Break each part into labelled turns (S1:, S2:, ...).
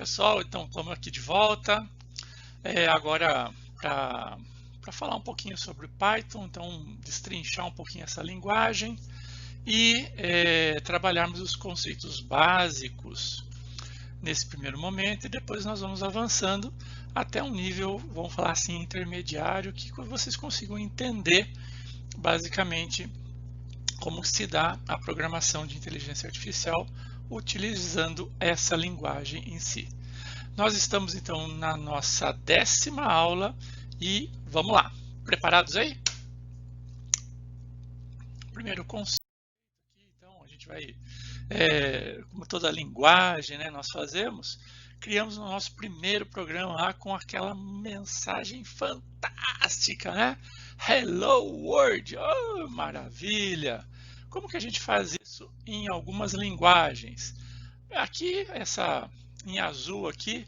S1: pessoal, então estamos aqui de volta. Agora para falar um pouquinho sobre Python, então destrinchar um pouquinho essa linguagem e trabalharmos os conceitos básicos nesse primeiro momento, e depois nós vamos avançando até um nível, vamos falar assim, intermediário, que vocês consigam entender basicamente como se dá a programação de inteligência artificial utilizando essa linguagem em si. Nós estamos então na nossa 10ª aula e vamos lá. Preparados aí? Primeiro conceito aqui, então a gente vai, como toda linguagem, né, nós fazemos, criamos o nosso primeiro programa lá com aquela mensagem fantástica, né? Hello World, oh, maravilha! Como que a gente faz isso em algumas linguagens? Aqui, em azul aqui,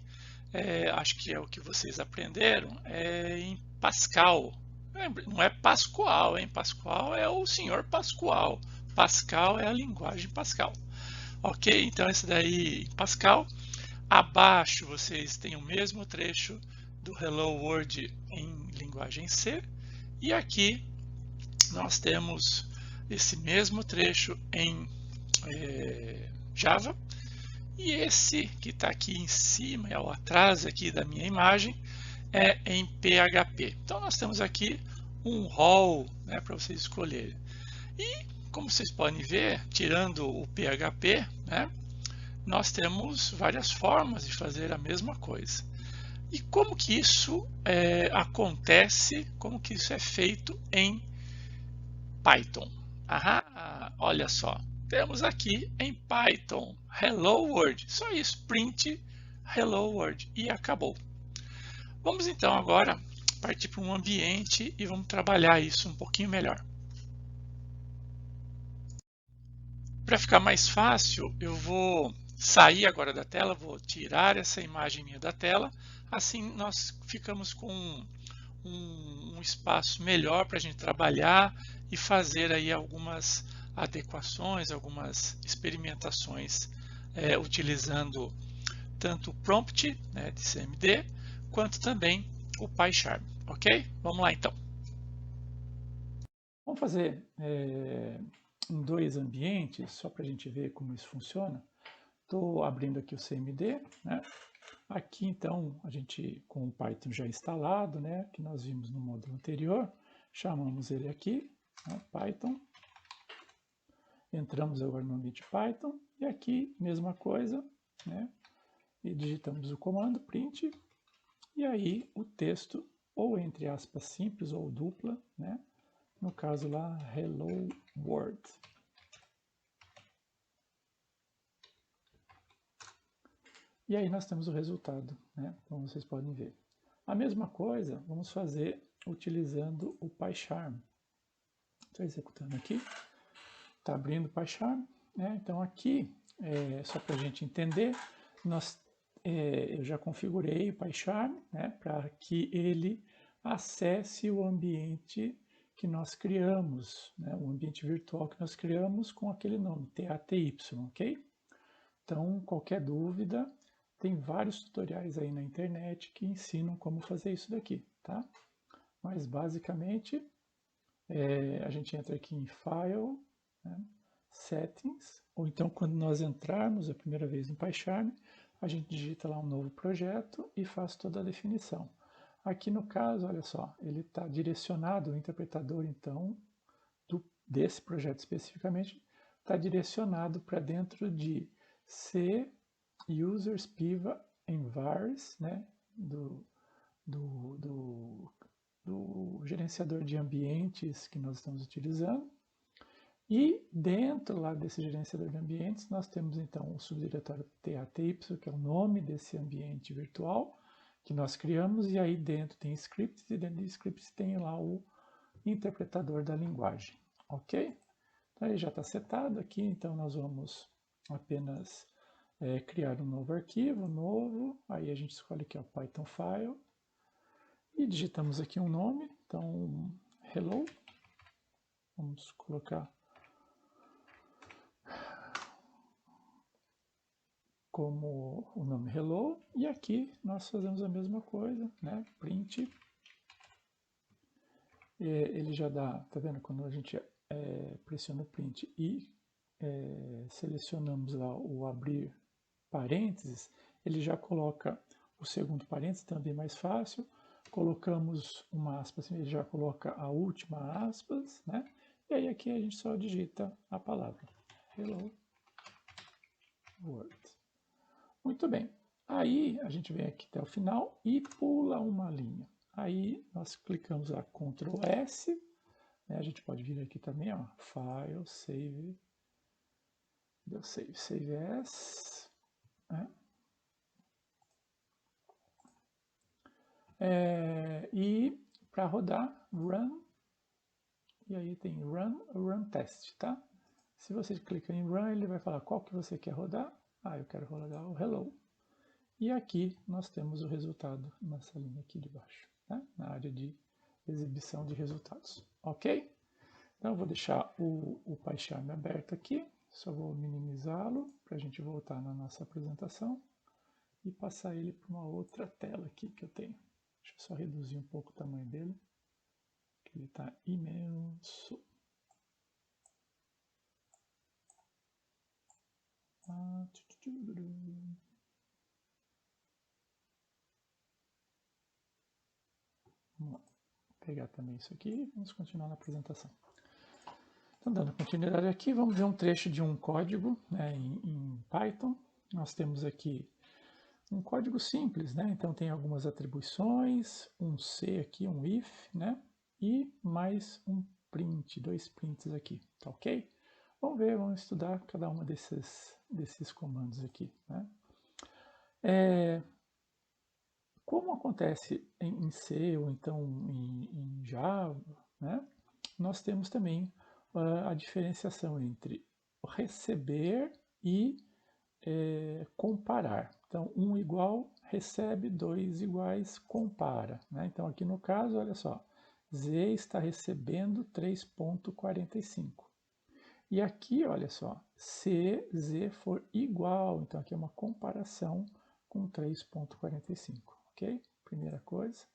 S1: acho que é o que vocês aprenderam, em Pascal. Não é Pascoal, hein? Pascoal é o senhor Pascoal. Pascal é a linguagem Pascal. Ok? Então esse daí em Pascal. Abaixo vocês têm o mesmo trecho do Hello World em linguagem C. E aqui nós temos esse mesmo trecho em Java. E esse que está aqui em cima, ao atrás aqui da minha imagem, é em PHP. Então nós temos aqui um rol, né, para vocês escolherem. E como vocês podem ver, tirando o PHP, né, nós temos várias formas de fazer a mesma coisa. E como que isso acontece, como que isso é feito em Python? Olha só, temos aqui em Python Hello World, só isso, print Hello World e acabou. Vamos então agora partir para um ambiente e vamos trabalhar isso um pouquinho melhor. Para ficar mais fácil, eu vou sair agora da tela, vou tirar essa imagem minha da tela, assim nós ficamos com um espaço melhor para a gente trabalhar e fazer aí algumas adequações, algumas experimentações utilizando tanto o prompt, né, de CMD, quanto também o PyCharm, ok? Vamos lá então. Vamos fazer em dois ambientes, só para a gente ver como isso funciona. Estou abrindo aqui o CMD, né? Aqui então a gente com o Python já instalado, né, que nós vimos no módulo anterior, chamamos ele aqui, né, Python. Entramos agora no ambiente Python e aqui mesma coisa, né? E digitamos o comando print e aí o texto, ou entre aspas simples ou dupla, né? No caso lá, Hello World. E aí nós temos o resultado, né? Como vocês podem ver. A mesma coisa vamos fazer utilizando o PyCharm. Estou executando aqui. Está abrindo o PyCharm, né? Então aqui, só para a gente entender, eu já configurei o PyCharm, né, para que ele acesse o ambiente que nós criamos, né, o ambiente virtual que nós criamos com aquele nome, TATY, ok? Então, qualquer dúvida, tem vários tutoriais aí na internet que ensinam como fazer isso daqui, tá? Mas basicamente, a gente entra aqui em File, né, Settings, ou então quando nós entrarmos a primeira vez no PyCharm, a gente digita lá um novo projeto e faz toda a definição. Aqui no caso, olha só, ele está direcionado, o interpretador então, desse projeto especificamente, está direcionado para dentro de C users piva envars, né, do gerenciador de ambientes que nós estamos utilizando. E dentro lá desse gerenciador de ambientes, nós temos então o subdiretório TATY, que é o nome desse ambiente virtual que nós criamos, e aí dentro tem scripts, e dentro de scripts tem lá o interpretador da linguagem, ok? Então ele já está setado aqui, então nós vamos apenas criar um novo arquivo, aí a gente escolhe aqui o Python File, e digitamos aqui um nome, então hello, vamos colocar
S2: como o nome hello, e aqui nós fazemos a mesma coisa, né? Print. Ele já dá, tá vendo? Quando a gente pressiona o print e selecionamos lá o abrir parênteses, ele já coloca o segundo parênteses, também mais fácil. Colocamos uma aspas, ele já coloca a última aspas, né? E aí aqui a gente só digita a palavra hello world. Muito bem. Aí a gente vem aqui até o final e pula uma linha. Aí nós clicamos lá Ctrl S, né? A gente pode vir aqui também, ó, File, Save, deu Save, Save As, né? E para rodar, Run, e aí tem Run Test, tá? Se você clica em Run, ele vai falar qual que você quer rodar. Eu quero rodar o Hello. E aqui nós temos o resultado nessa linha aqui de baixo, né? Na área de exibição de resultados, ok? Então eu vou deixar o PyCharm aberto aqui, só vou minimizá-lo para a gente voltar na nossa apresentação e passar ele para uma outra tela aqui que eu tenho. Deixa eu só reduzir um pouco o tamanho dele, que ele está imenso. Vamos pegar também isso aqui e vamos continuar na apresentação. Então, dando continuidade aqui, vamos ver um trecho de um código, né, em Python. Nós temos aqui um código simples, né? Então tem algumas atribuições, um C aqui, um if, né? E mais um print, 2 prints aqui, tá ok? Vamos ver, vamos estudar cada uma desses comandos aqui, né? Como acontece em C ou então em Java, né? Nós temos também a diferenciação entre receber e comparar. Então, 1 igual, recebe, 2 iguais, compara, né? Então, aqui no caso, olha só, Z está recebendo 3,45. E aqui, olha só, se Z for igual, então aqui é uma comparação com 3,45, ok? Primeira coisa.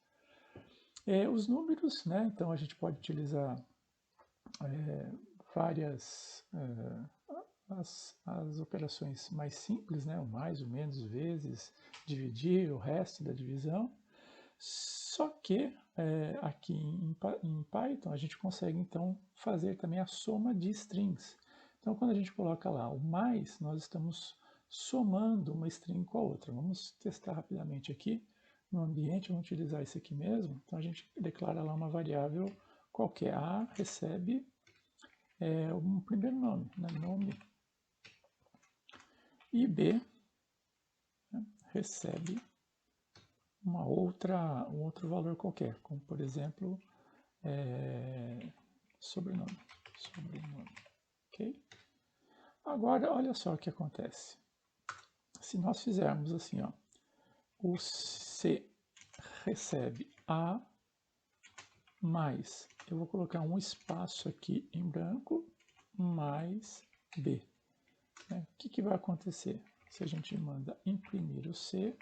S2: Os números, né? Então, a gente pode utilizar várias as operações mais simples, né? O mais, o menos, vezes, dividir, o resto da divisão. Só que aqui em Python a gente consegue então fazer também a soma de strings. Então quando a gente coloca lá o mais, nós estamos somando uma string com a outra. Vamos testar rapidamente aqui no ambiente, vamos utilizar isso aqui mesmo. Então a gente declara lá uma variável qualquer. A recebe um primeiro nome, né? Nome, e B, né, recebe um outro valor qualquer, como por exemplo sobrenome, ok? Agora olha só o que acontece. Se nós fizermos assim, ó, o C recebe A mais, eu vou colocar um espaço aqui em branco, mais B. Né? O que vai acontecer? Se a gente manda imprimir o C,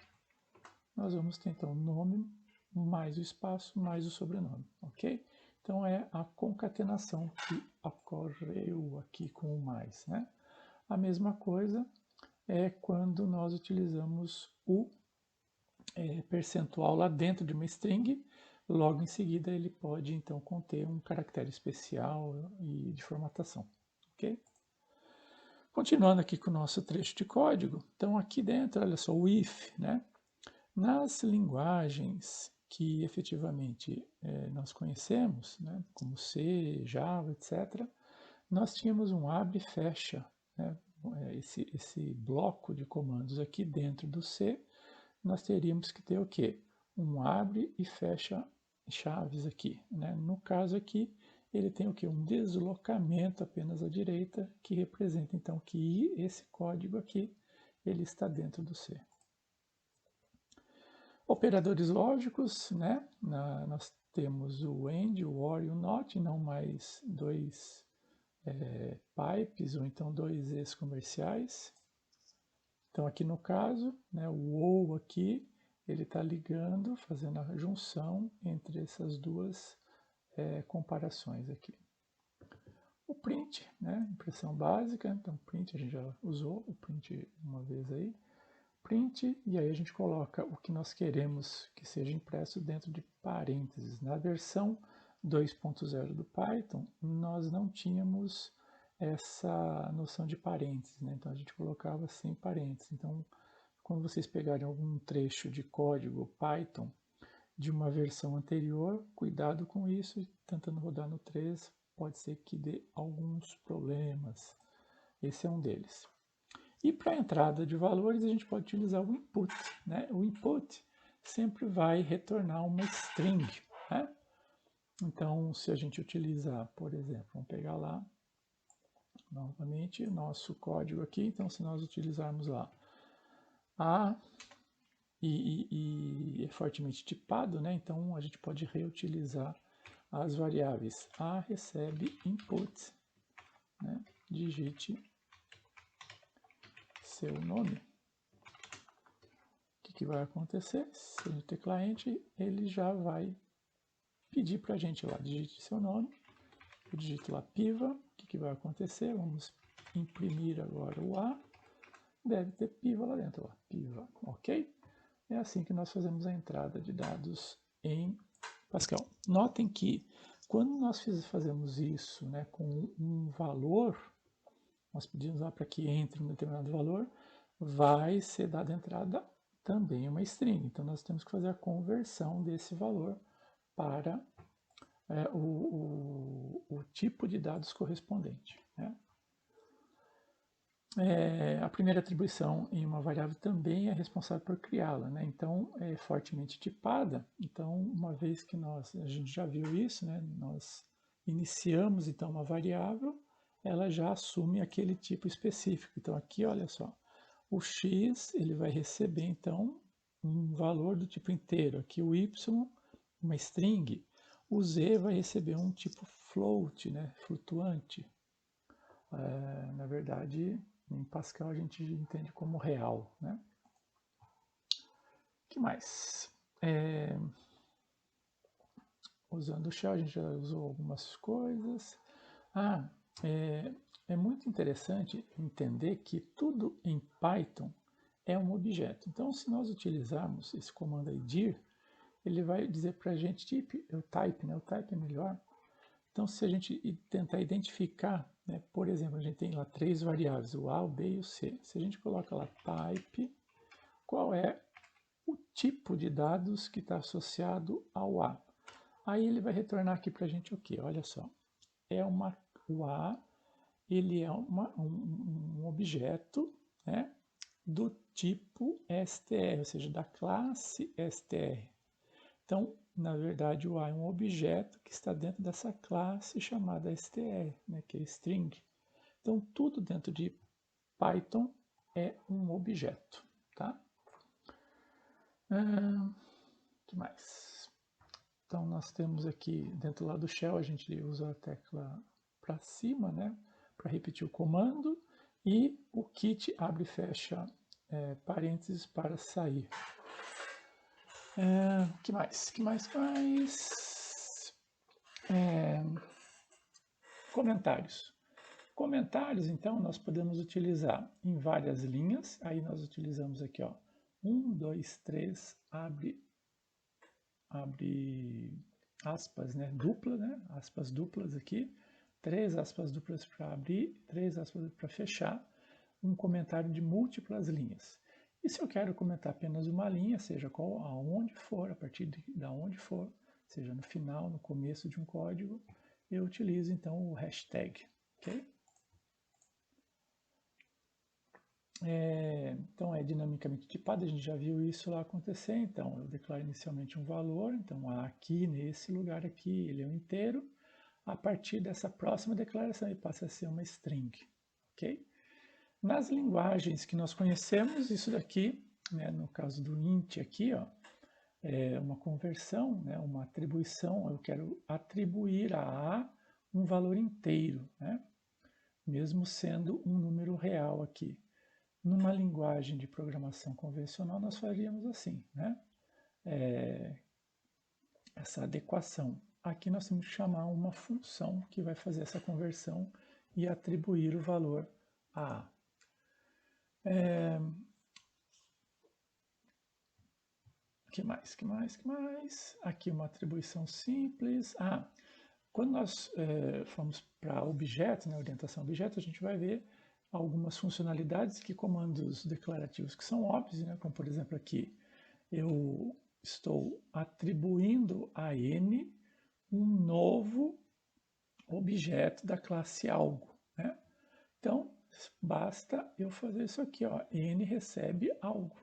S2: nós vamos ter então o nome mais o espaço mais o sobrenome, ok? Então é a concatenação que ocorreu aqui com o mais, né? A mesma coisa é quando nós utilizamos o percentual lá dentro de uma string, logo em seguida ele pode então conter um caractere especial e de formatação, ok? Continuando aqui com o nosso trecho de código, então aqui dentro, olha só, o if, né? Nas linguagens que efetivamente nós conhecemos, né, como C, Java, etc., nós tínhamos um abre e fecha, né, esse bloco de comandos aqui dentro do C, nós teríamos que ter o quê? Um abre e fecha chaves aqui. Né? No caso aqui, ele tem o quê? Um deslocamento apenas à direita, que representa então que esse código aqui, ele está dentro do C. Operadores lógicos, né? Nós temos o AND, o OR e o NOT, não mais dois pipes ou então dois ex comerciais. Então, aqui no caso, né, o ou aqui, ele está ligando, fazendo a junção entre essas duas comparações aqui. O print, né, impressão básica, então print a gente já usou, o print uma vez aí. Print, e aí a gente coloca o que nós queremos que seja impresso dentro de parênteses. Na versão 2.0 do Python, nós não tínhamos essa noção de parênteses, né? Então a gente colocava sem parênteses. Então, quando vocês pegarem algum trecho de código Python de uma versão anterior, cuidado com isso, tentando rodar no 3, pode ser que dê alguns problemas. Esse é um deles. E para a entrada de valores, a gente pode utilizar o input, né? O input sempre vai retornar uma string, né? Então, se a gente utilizar, por exemplo, vamos pegar lá, novamente, nosso código aqui. Então, se nós utilizarmos lá A e é fortemente tipado, né? Então, a gente pode reutilizar as variáveis. A recebe input, né? Digite seu nome. O que vai acontecer? Se ele ter cliente, ele já vai pedir para a gente lá, digite seu nome. Eu digito lá piva. O que vai acontecer? Vamos imprimir agora o A. Deve ter piva lá dentro, ó, piva, ok? É assim que nós fazemos a entrada de dados em Pascal. Notem que quando nós fazemos isso, né, com um valor, nós pedimos lá para que entre um determinado valor, vai ser dada entrada também uma string. Então nós temos que fazer a conversão desse valor para o tipo de dados correspondente, né? A primeira atribuição em uma variável também é responsável por criá-la, né? Então é fortemente tipada. Então, uma vez que a gente já viu isso, né? Nós iniciamos então uma variável, ela já assume aquele tipo específico. Então aqui, olha só, o x ele vai receber então um valor do tipo inteiro. Aqui o y, uma string. O z vai receber um tipo float, né? Flutuante. Na verdade, em Pascal a gente entende como real, né? O que mais? Usando o shell a gente já usou algumas coisas. É muito interessante entender que tudo em Python é um objeto. Então, se nós utilizarmos esse comando aí dir, ele vai dizer para a gente o type, né? O type é melhor. Então, se a gente tentar identificar, né, por exemplo, a gente tem lá 3 variáveis, o A, o B e o C. Se a gente coloca lá type, qual é o tipo de dados que está associado ao A? Aí ele vai retornar aqui para a gente o quê? Olha só, o A, ele é um objeto, né, do tipo str, ou seja, da classe str. Então, na verdade, o A é um objeto que está dentro dessa classe chamada str, né, que é string. Então, tudo dentro de Python é um objeto, tá? Que mais? Então, nós temos aqui, dentro lá do shell, a gente usa a tecla para cima, né, para repetir o comando, e o kit abre e fecha parênteses para sair. Que mais? Que mais? Comentários. Comentários, então, nós podemos utilizar em várias linhas. Aí nós utilizamos aqui, ó, 1, 2, 3, abre aspas, né, dupla, né, aspas duplas aqui, 3 aspas duplas para abrir, 3 aspas para fechar, um comentário de múltiplas linhas. E se eu quero comentar apenas uma linha, seja aonde for, a partir de onde for, seja no final, no começo de um código, eu utilizo então o hashtag, ok? Então é dinamicamente tipado, a gente já viu isso lá acontecer. Então eu declaro inicialmente um valor, então aqui nesse lugar aqui ele é um inteiro. A partir dessa próxima declaração ele passa a ser uma string, ok? Nas linguagens que nós conhecemos, isso daqui, né, no caso do int aqui, ó, é uma conversão, né, uma atribuição. Eu quero atribuir a A um valor inteiro, né, mesmo sendo um número real aqui. Numa linguagem de programação convencional, nós faríamos assim, né? Essa adequação. Aqui nós temos que chamar uma função que vai fazer essa conversão e atribuir o valor a A. Que mais? Aqui uma atribuição simples. Quando nós formos para objeto, né, orientação a objeto, a gente vai ver algumas funcionalidades que comandos declarativos que são óbvios, né, como por exemplo aqui, eu estou atribuindo a N um novo objeto da classe algo, né? Então, basta eu fazer isso aqui, ó, N recebe algo.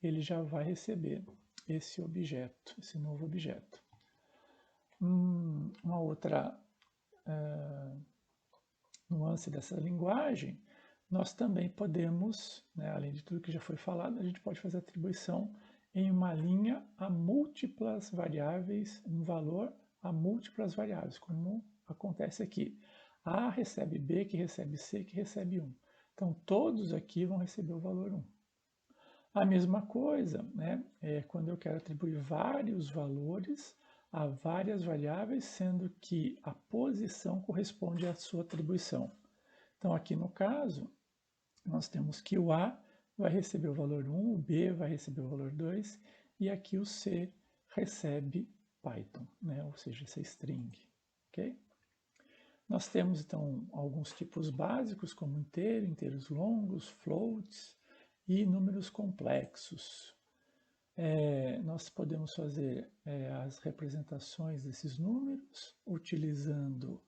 S2: Ele já vai receber esse objeto, esse novo objeto. Uma outra nuance dessa linguagem, nós também podemos, né, além de tudo que já foi falado, a gente pode fazer atribuição em uma linha a múltiplas variáveis, um valor a múltiplas variáveis, como acontece aqui. A recebe B, que recebe C, que recebe 1. Então, todos aqui vão receber o valor 1. A mesma coisa, né, quando eu quero atribuir vários valores a várias variáveis, sendo que a posição corresponde à sua atribuição. Então, aqui no caso, nós temos que o A vai receber o valor 1, o B vai receber o valor 2, e aqui o C recebe Python, né, ou seja, essa string. Okay? Nós temos, então, alguns tipos básicos, como inteiro, inteiros longos, floats e números complexos. Nós podemos fazer as representações desses números utilizando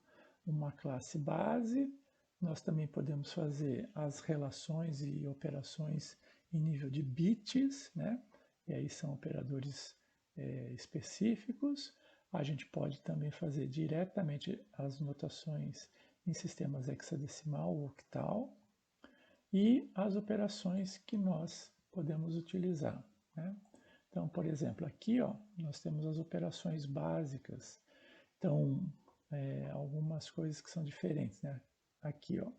S2: uma classe base. Nós também podemos fazer as relações e operações em nível de bits, né? E aí são operadores específicos. A gente pode também fazer diretamente as notações em sistemas hexadecimal ou octal e as operações que nós podemos utilizar, né? Então, por exemplo, aqui ó, nós temos as operações básicas. Então, algumas coisas que são diferentes, né? Aqui, ó,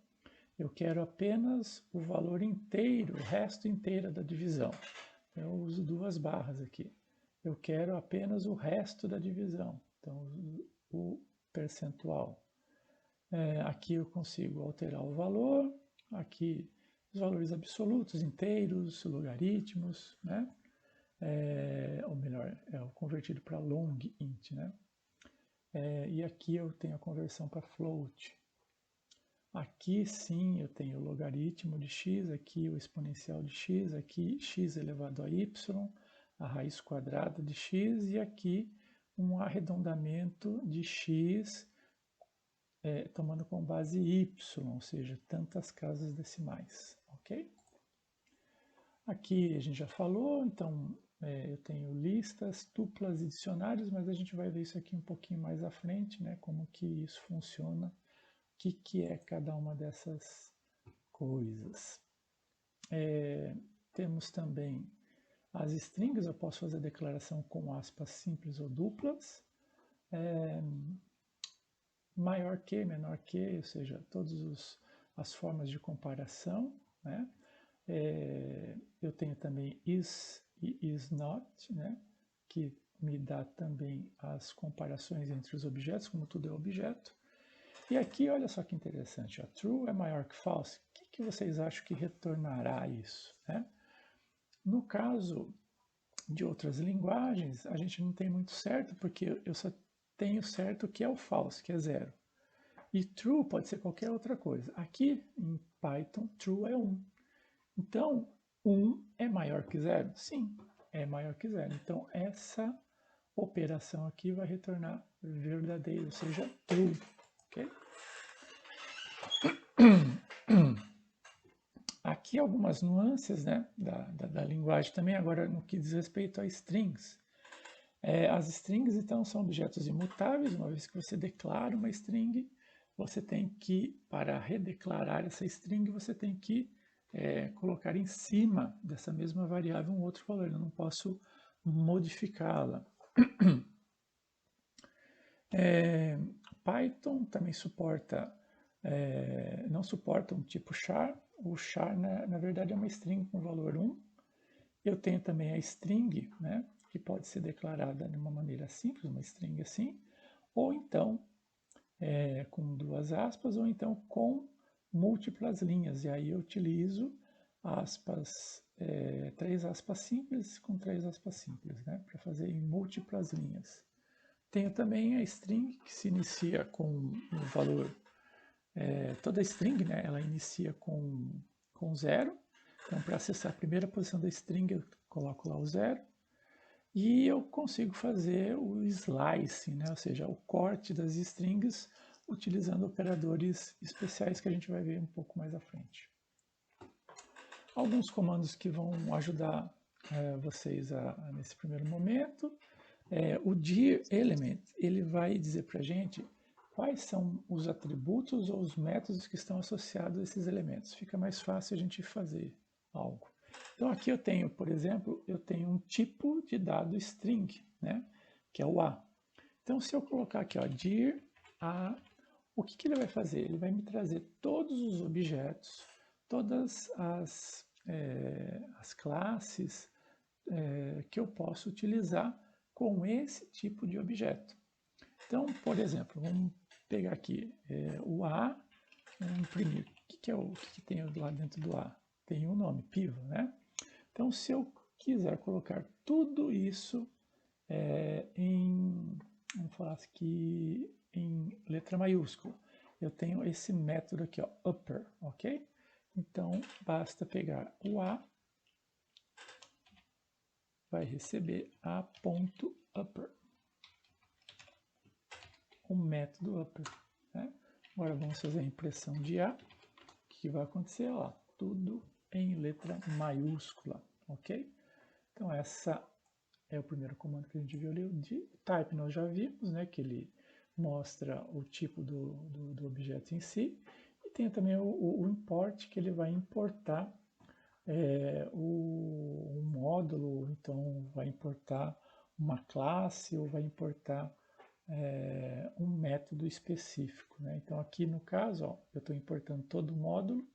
S2: eu quero apenas o valor inteiro, o resto inteiro da divisão. Eu uso duas barras aqui. Eu quero apenas o resto da divisão. Então, o percentual. Aqui eu consigo alterar o valor. Aqui, os valores absolutos, inteiros, logaritmos, né? Ou melhor, é o convertido para long int, né? E aqui eu tenho a conversão para float. Aqui sim eu tenho o logaritmo de x, aqui o exponencial de x, aqui x elevado a y, a raiz quadrada de x, e aqui um arredondamento de x tomando como base y, ou seja, tantas casas decimais, ok? Aqui a gente já falou, então eu tenho listas, tuplas e dicionários, mas a gente vai ver isso aqui um pouquinho mais à frente, né? Como que isso funciona, o que é cada uma dessas coisas. Temos também as strings, eu posso fazer a declaração com aspas simples ou duplas. Maior que, menor que, ou seja, todas as formas de comparação, né? Eu tenho também is e is not, né? Que me dá também as comparações entre os objetos, como tudo é objeto. E aqui, olha só que interessante, ó, true é maior que false. O que vocês acham que retornará isso, né? No caso de outras linguagens, a gente não tem muito certo, porque eu só tenho certo que é o false, que é 0. E true pode ser qualquer outra coisa. Aqui, em Python, true é 1. Então, 1 é maior que 0? Sim, é maior que 0. Então, essa operação aqui vai retornar verdadeiro, ou seja, true. Okay? Aqui algumas nuances, né, da linguagem também, agora no que diz respeito a strings. As strings, então, são objetos imutáveis. Uma vez que você declara uma string, você tem que, para redeclarar essa string, você tem que colocar em cima dessa mesma variável um outro valor. Eu não posso modificá-la. Python também suporta, não suporta um tipo char, o char, na verdade, é uma string com valor 1. Eu tenho também a string, né, que pode ser declarada de uma maneira simples, uma string assim, ou então com 2 aspas, ou então com múltiplas linhas. E aí eu utilizo aspas, 3 aspas simples com 3 aspas simples, né, para fazer em múltiplas linhas. Tenho também a string que se inicia com o valor, toda string, né, ela inicia com 0. Então, para acessar a primeira posição da string, eu coloco lá o 0. E eu consigo fazer o slice, né, ou seja, o corte das strings, utilizando operadores especiais que a gente vai ver um pouco mais à frente. Alguns comandos que vão ajudar vocês nesse primeiro momento. O dir element, ele vai dizer para a gente quais são os atributos ou os métodos que estão associados a esses elementos. Fica mais fácil a gente fazer algo. Então aqui eu tenho, por exemplo, eu tenho um tipo de dado string, né, que é o A. Então se eu colocar aqui, ó, dir A, o que ele vai fazer? Ele vai me trazer todos os objetos, todas as classes que eu posso utilizar com esse tipo de objeto. Então, por exemplo, vamos pegar aqui o A, vamos imprimir. O que tem lá dentro do A? Tem um nome, pivot, né? Então, se eu quiser colocar tudo isso vamos falar aqui em letra maiúscula, eu tenho esse método aqui, ó, upper, ok? Então, basta pegar o A, vai receber a.upper, o método upper, né? Agora vamos fazer a impressão de A. O que vai acontecer? Ó, tudo em letra maiúscula, ok? Então essa é o primeiro comando que a gente viu ali. O de type nós já vimos, né, que ele mostra o tipo do objeto em si. E tem também o import, que ele vai importar um módulo, então vai importar uma classe ou vai importar um método específico, né? Então aqui no caso, ó, eu estou importando todo o módulo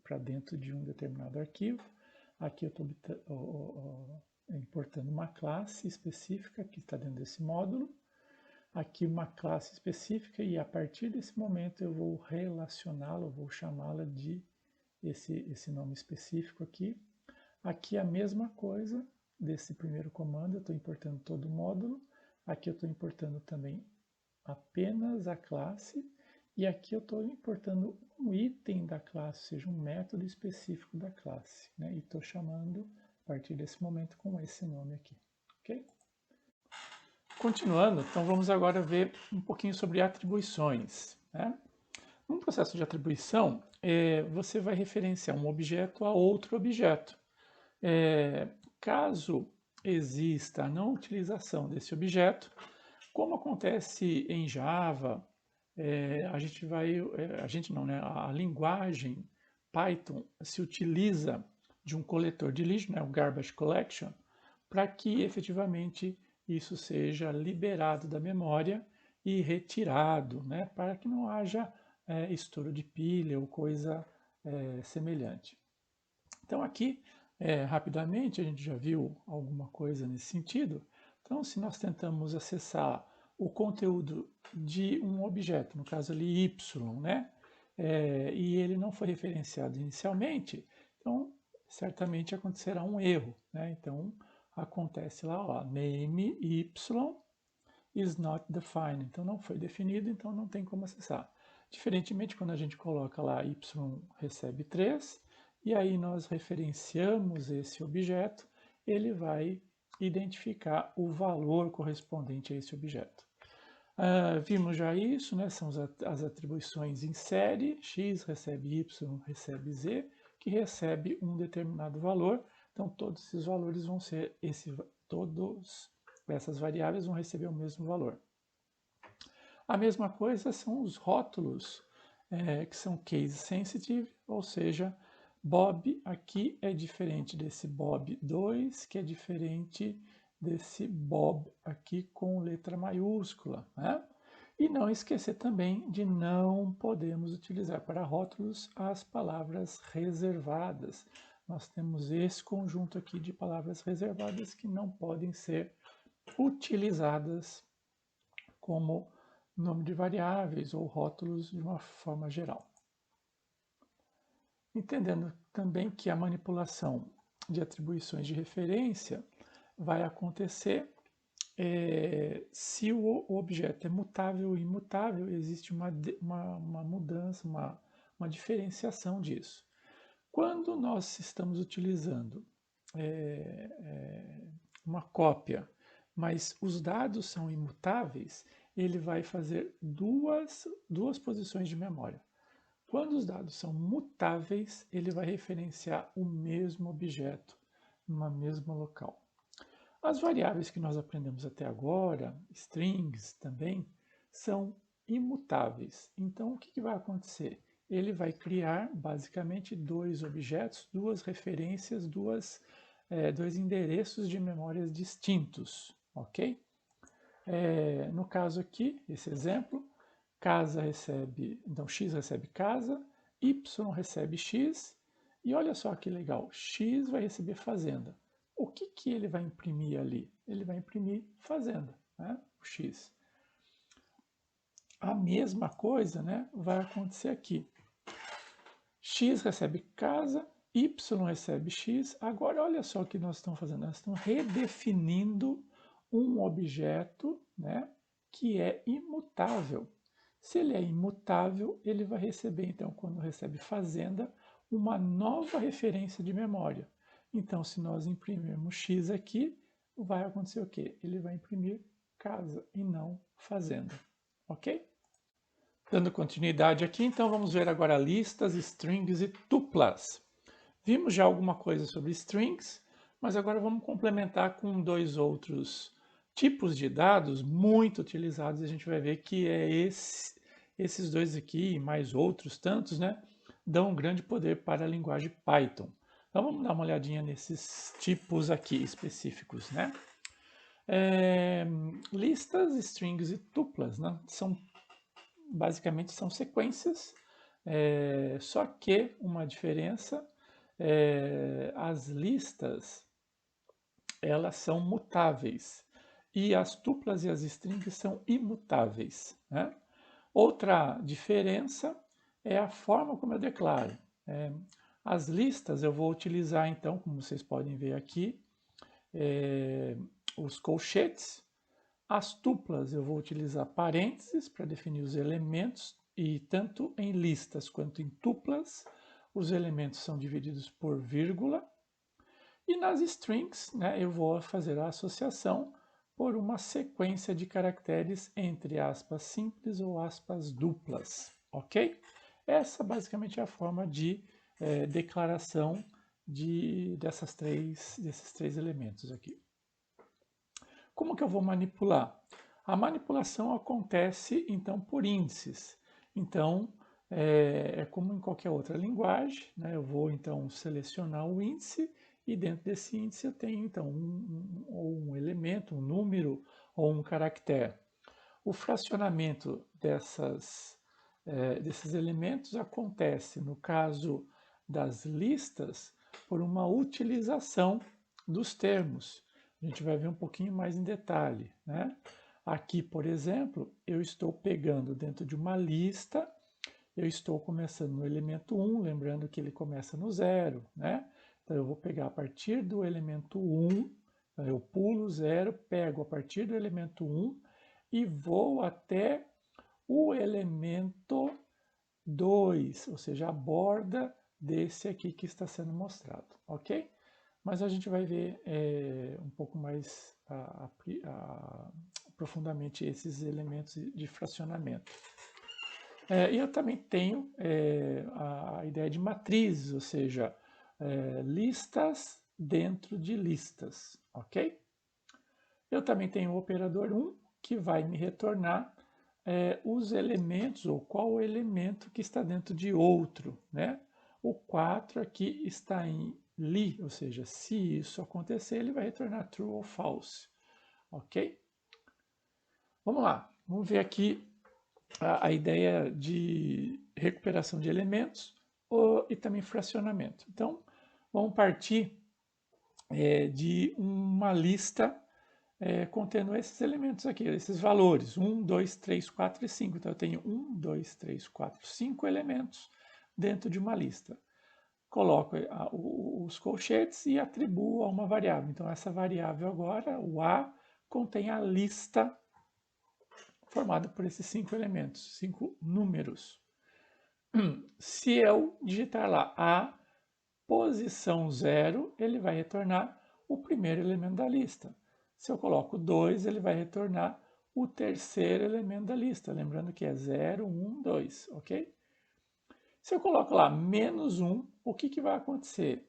S2: para dentro de um determinado arquivo. Aqui eu estou importando uma classe específica que está dentro desse módulo. Aqui uma classe específica e a partir desse momento eu vou relacioná-la, vou chamá-la de esse nome específico aqui. Aqui a mesma coisa desse primeiro comando, eu estou importando todo o módulo. Aqui eu estou importando também apenas a classe. E aqui eu estou importando um item da classe, ou seja, um método específico da classe, né? E estou chamando a partir desse momento com esse nome aqui, ok? Continuando, então vamos agora ver um pouquinho sobre atribuições, né? Num processo de atribuição, você vai referenciar um objeto a outro objeto. Caso exista a não utilização desse objeto, como acontece em Java, a linguagem Python se utiliza de um coletor de lixo, né, o garbage collection, para que efetivamente isso seja liberado da memória e retirado, né, para que não haja estouro de pilha ou coisa semelhante. Então aqui, rapidamente, a gente já viu alguma coisa nesse sentido. Então, se nós tentamos acessar o conteúdo de um objeto, no caso ali y, né? E ele não foi referenciado inicialmente, então certamente acontecerá um erro, né? Então acontece lá, ó, name y is not defined, então não foi definido, então não tem como acessar. Diferentemente, quando a gente coloca lá y recebe 3, e aí nós referenciamos esse objeto, ele vai identificar o valor correspondente a esse objeto. Vimos já isso, né? São as atribuições em série, x recebe y, recebe z, que recebe um determinado valor. Então todos esses valores vão ser, todas essas variáveis vão receber o mesmo valor. A mesma coisa são os rótulos, que são case sensitive, ou seja, Bob aqui é diferente desse Bob 2, que é diferente desse Bob aqui com letra maiúscula, né? E E não esquecer também de não podemos utilizar para rótulos as palavras reservadas. Nós temos esse conjunto aqui de palavras reservadas que não podem ser utilizadas como nome de variáveis ou rótulos de uma forma geral. Entendendo também que a manipulação de atribuições de referência vai acontecer se o objeto é mutável ou imutável, existe uma mudança, uma diferenciação disso. Quando nós estamos utilizando uma cópia, mas os dados são imutáveis, ele vai fazer duas posições de memória. Quando os dados são mutáveis, ele vai referenciar o mesmo objeto, numa mesma local. As variáveis que nós aprendemos até agora, strings também, são imutáveis. Então, o que vai acontecer? Ele vai criar, basicamente, dois objetos, duas referências, dois endereços de memórias distintos, ok? No caso aqui, esse exemplo, casa recebe, então x recebe casa, y recebe x, e olha só que legal, x vai receber fazenda. O que ele vai imprimir ali? Ele vai imprimir fazenda, né? O x. A mesma coisa, né, vai acontecer aqui. X recebe casa, y recebe x. Agora olha só o que nós estamos fazendo, nós estamos redefinindo um objeto, né, que é imutável. Se ele é imutável, ele vai receber, então, quando recebe fazenda, uma nova referência de memória. Então, se nós imprimirmos x aqui, vai acontecer o quê? Ele vai imprimir casa e não fazenda, ok? Dando continuidade aqui, então vamos ver agora listas, strings e tuplas. Vimos já alguma coisa sobre strings, mas agora vamos complementar com dois outros tipos de dados muito utilizados. A gente vai ver que esses dois aqui, e mais outros tantos, né, dão um grande poder para a linguagem Python. Então vamos dar uma olhadinha nesses tipos aqui específicos, né? Listas, strings e tuplas, né, basicamente são sequências, só que uma diferença, as listas elas são mutáveis e as tuplas e as strings são imutáveis, né? Outra diferença é a forma como eu declaro. As listas eu vou utilizar então, como vocês podem ver aqui, os colchetes. As tuplas eu vou utilizar parênteses para definir os elementos e tanto em listas quanto em tuplas os elementos são divididos por vírgula. E nas strings, né, eu vou fazer a associação por uma sequência de caracteres entre aspas simples ou aspas duplas, ok? Essa basicamente é a forma de declaração desses três elementos aqui. Como que eu vou manipular? A manipulação acontece, então, por índices. Então, é como em qualquer outra linguagem, né? Eu vou, então, selecionar o índice e dentro desse índice eu tenho, então, um elemento, um número ou um caractere. O fracionamento desses elementos acontece, no caso das listas, por uma utilização dos termos. A gente vai ver um pouquinho mais em detalhe, né? Aqui, por exemplo, eu estou pegando dentro de uma lista, eu estou começando no elemento 1, lembrando que ele começa no 0, né? Então, eu vou pegar a partir do elemento 1, então eu pulo 0, pego a partir do elemento 1 e vou até o elemento 2, ou seja, a borda desse aqui que está sendo mostrado, ok? Mas a gente vai ver um pouco mais profundamente esses elementos de fracionamento. E eu também tenho a ideia de matrizes, ou seja, listas dentro de listas, ok? Eu também tenho o operador 1, que vai me retornar os elementos, ou qual o elemento que está dentro de outro, né? O 4 aqui está em li, ou seja, se isso acontecer, ele vai retornar true ou false, ok? Vamos lá, vamos ver aqui a ideia de recuperação de elementos e também fracionamento. Então, vamos partir de uma lista contendo esses elementos aqui, esses valores, 1, 2, 3, 4 e 5. Então, eu tenho 1, 2, 3, 4, 5 elementos dentro de uma lista. Coloco os colchetes e atribuo a uma variável. Então, essa variável agora, o A, contém a lista formada por esses 5 elementos, 5 números. Se eu digitar lá a posição 0, ele vai retornar o primeiro elemento da lista. Se eu coloco 2, ele vai retornar o terceiro elemento da lista. Lembrando que é 0, 1, 2, ok? Se eu coloco lá menos 1, o que vai acontecer?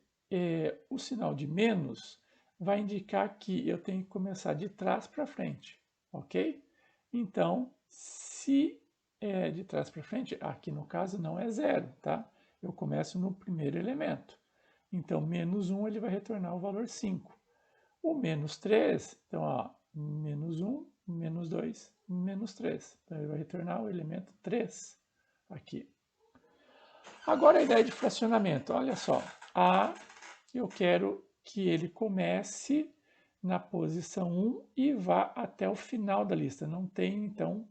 S2: O sinal de menos vai indicar que eu tenho que começar de trás para frente, ok? Então, se é de trás para frente, aqui no caso não é 0, tá? Eu começo no primeiro elemento. Então, menos 1 ele vai retornar o valor 5. O menos 3, então, ó, menos 1, menos 2, menos 3. Então, ele vai retornar o elemento 3 aqui. Agora a ideia de fracionamento. Olha só, A, eu quero que ele comece na posição 1 e vá até o final da lista. Não tem, então,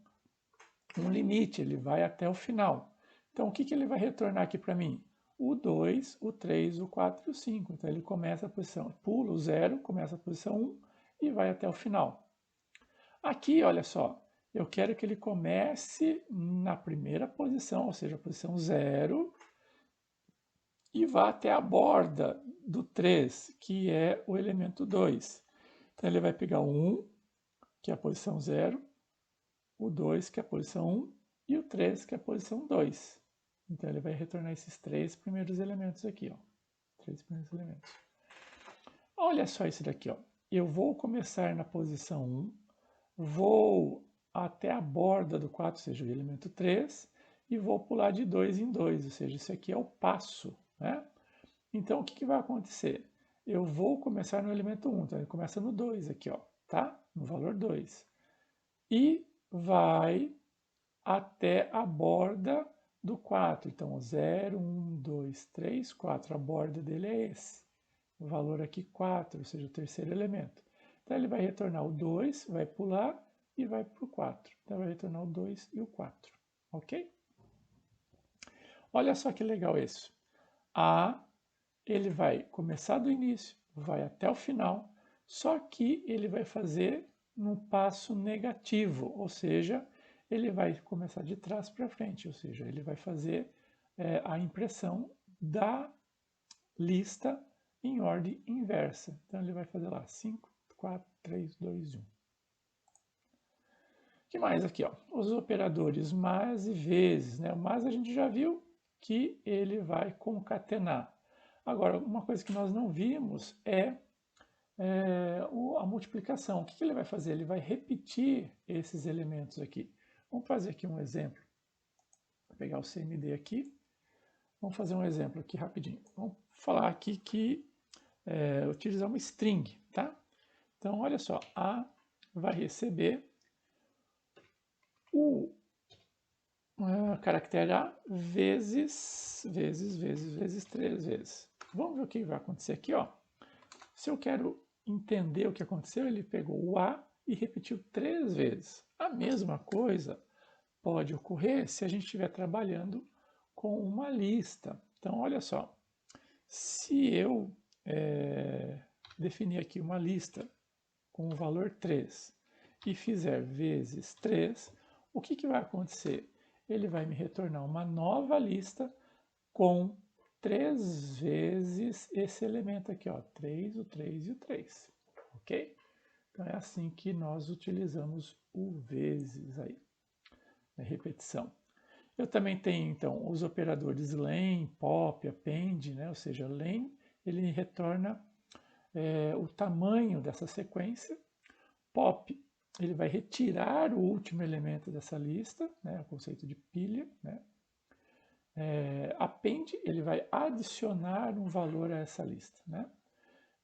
S2: um limite, ele vai até o final. Então, o que ele vai retornar aqui para mim? O 2, o 3, o 4 e o 5. Então, ele começa a posição, pula o 0, começa a posição 1 e vai até o final. Aqui, olha só, eu quero que ele comece na primeira posição, ou seja, a posição 0, e vá até a borda do 3, que é o elemento 2. Então, ele vai pegar o 1, que é a posição 0, o 2, que é a posição 1, e o 3, que é a posição 2. Então, ele vai retornar esses 3 primeiros elementos aqui, ó. 3 primeiros elementos. Olha só isso daqui, ó. Eu vou começar na posição 1, vou até a borda do 4, ou seja, o elemento 3, e vou pular de 2 em 2, ou seja, isso aqui é o passo, né? Então, o que vai acontecer? Eu vou começar no elemento 1, então ele começa no 2 aqui, ó, tá? No valor 2. E vai até a borda do 4. Então, 0, 1, 2, 3, 4. A borda dele é esse. O valor aqui 4, ou seja, o terceiro elemento. Então, ele vai retornar o 2, vai pular e vai para o 4. Então, vai retornar o 2 e o 4. Ok? Olha só que legal isso. A, ele vai começar do início, vai até o final, só que ele vai fazer num passo negativo, ou seja, ele vai começar de trás para frente, ou seja, ele vai fazer a impressão da lista em ordem inversa. Então, ele vai fazer lá 5, 4, 3, 2, 1. O que mais aqui? Ó? Os operadores mais e vezes. Né? O mais a gente já viu que ele vai concatenar. Agora, uma coisa que nós não vimos é a multiplicação. O que ele vai fazer? Ele vai repetir esses elementos aqui. Vamos fazer aqui um exemplo. Vou pegar o CMD aqui. Vamos fazer um exemplo aqui rapidinho. Vamos falar aqui que utilizar uma string, tá? Então, olha só, A vai receber o caractere A vezes 3 vezes. Vamos ver o que vai acontecer aqui, ó. Se eu quero entender o que aconteceu, ele pegou o A e repetiu 3 vezes. A mesma coisa pode ocorrer se a gente estiver trabalhando com uma lista. Então, olha só, se eu definir aqui uma lista com o valor 3 e fizer vezes 3, o que vai acontecer? Ele vai me retornar uma nova lista com 3 vezes esse elemento aqui, ó, 3, o 3 e o 3, ok? Então é assim que nós utilizamos o vezes aí, a repetição. Eu também tenho, então, os operadores len, pop, append, né? Ou seja, len, ele retorna o tamanho dessa sequência. Pop, ele vai retirar o último elemento dessa lista, né? O conceito de pilha, né? Append, ele vai adicionar um valor a essa lista, né?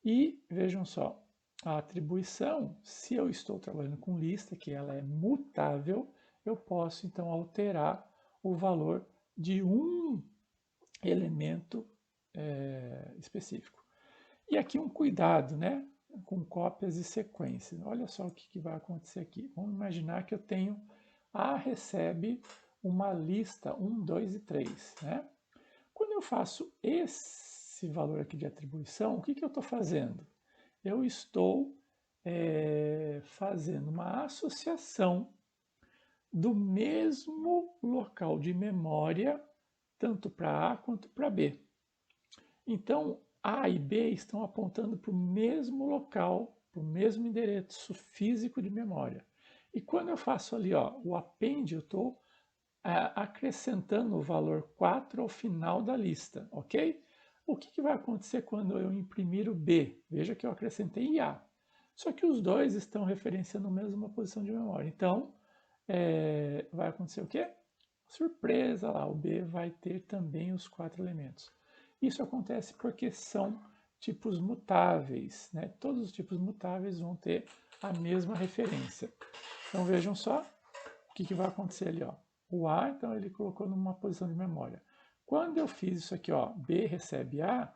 S2: E vejam só, a atribuição, se eu estou trabalhando com lista, que ela é mutável, eu posso então alterar o valor de um elemento específico. E aqui um cuidado, né, com cópias e sequências. Olha só o que vai acontecer aqui. Vamos imaginar que eu tenho A recebe uma lista 1, 2 e 3, né? Quando eu faço esse valor aqui de atribuição, o que eu estou fazendo? Eu estou fazendo uma associação do mesmo local de memória, tanto para A quanto para B. Então, A e B estão apontando para o mesmo local, para o mesmo endereço físico de memória. E quando eu faço ali o append, eu estou acrescentando o valor 4 ao final da lista, ok? O que vai acontecer quando eu imprimir o B? Veja que eu acrescentei A. Só que os dois estão referenciando a mesma posição de memória. Então, vai acontecer o quê? Surpresa lá, o B vai ter também os 4 elementos. Isso acontece porque são tipos mutáveis, né? Todos os tipos mutáveis vão ter a mesma referência. Então vejam só o que vai acontecer ali, ó. O A, então ele colocou numa posição de memória. Quando eu fiz isso aqui, ó, B recebe A,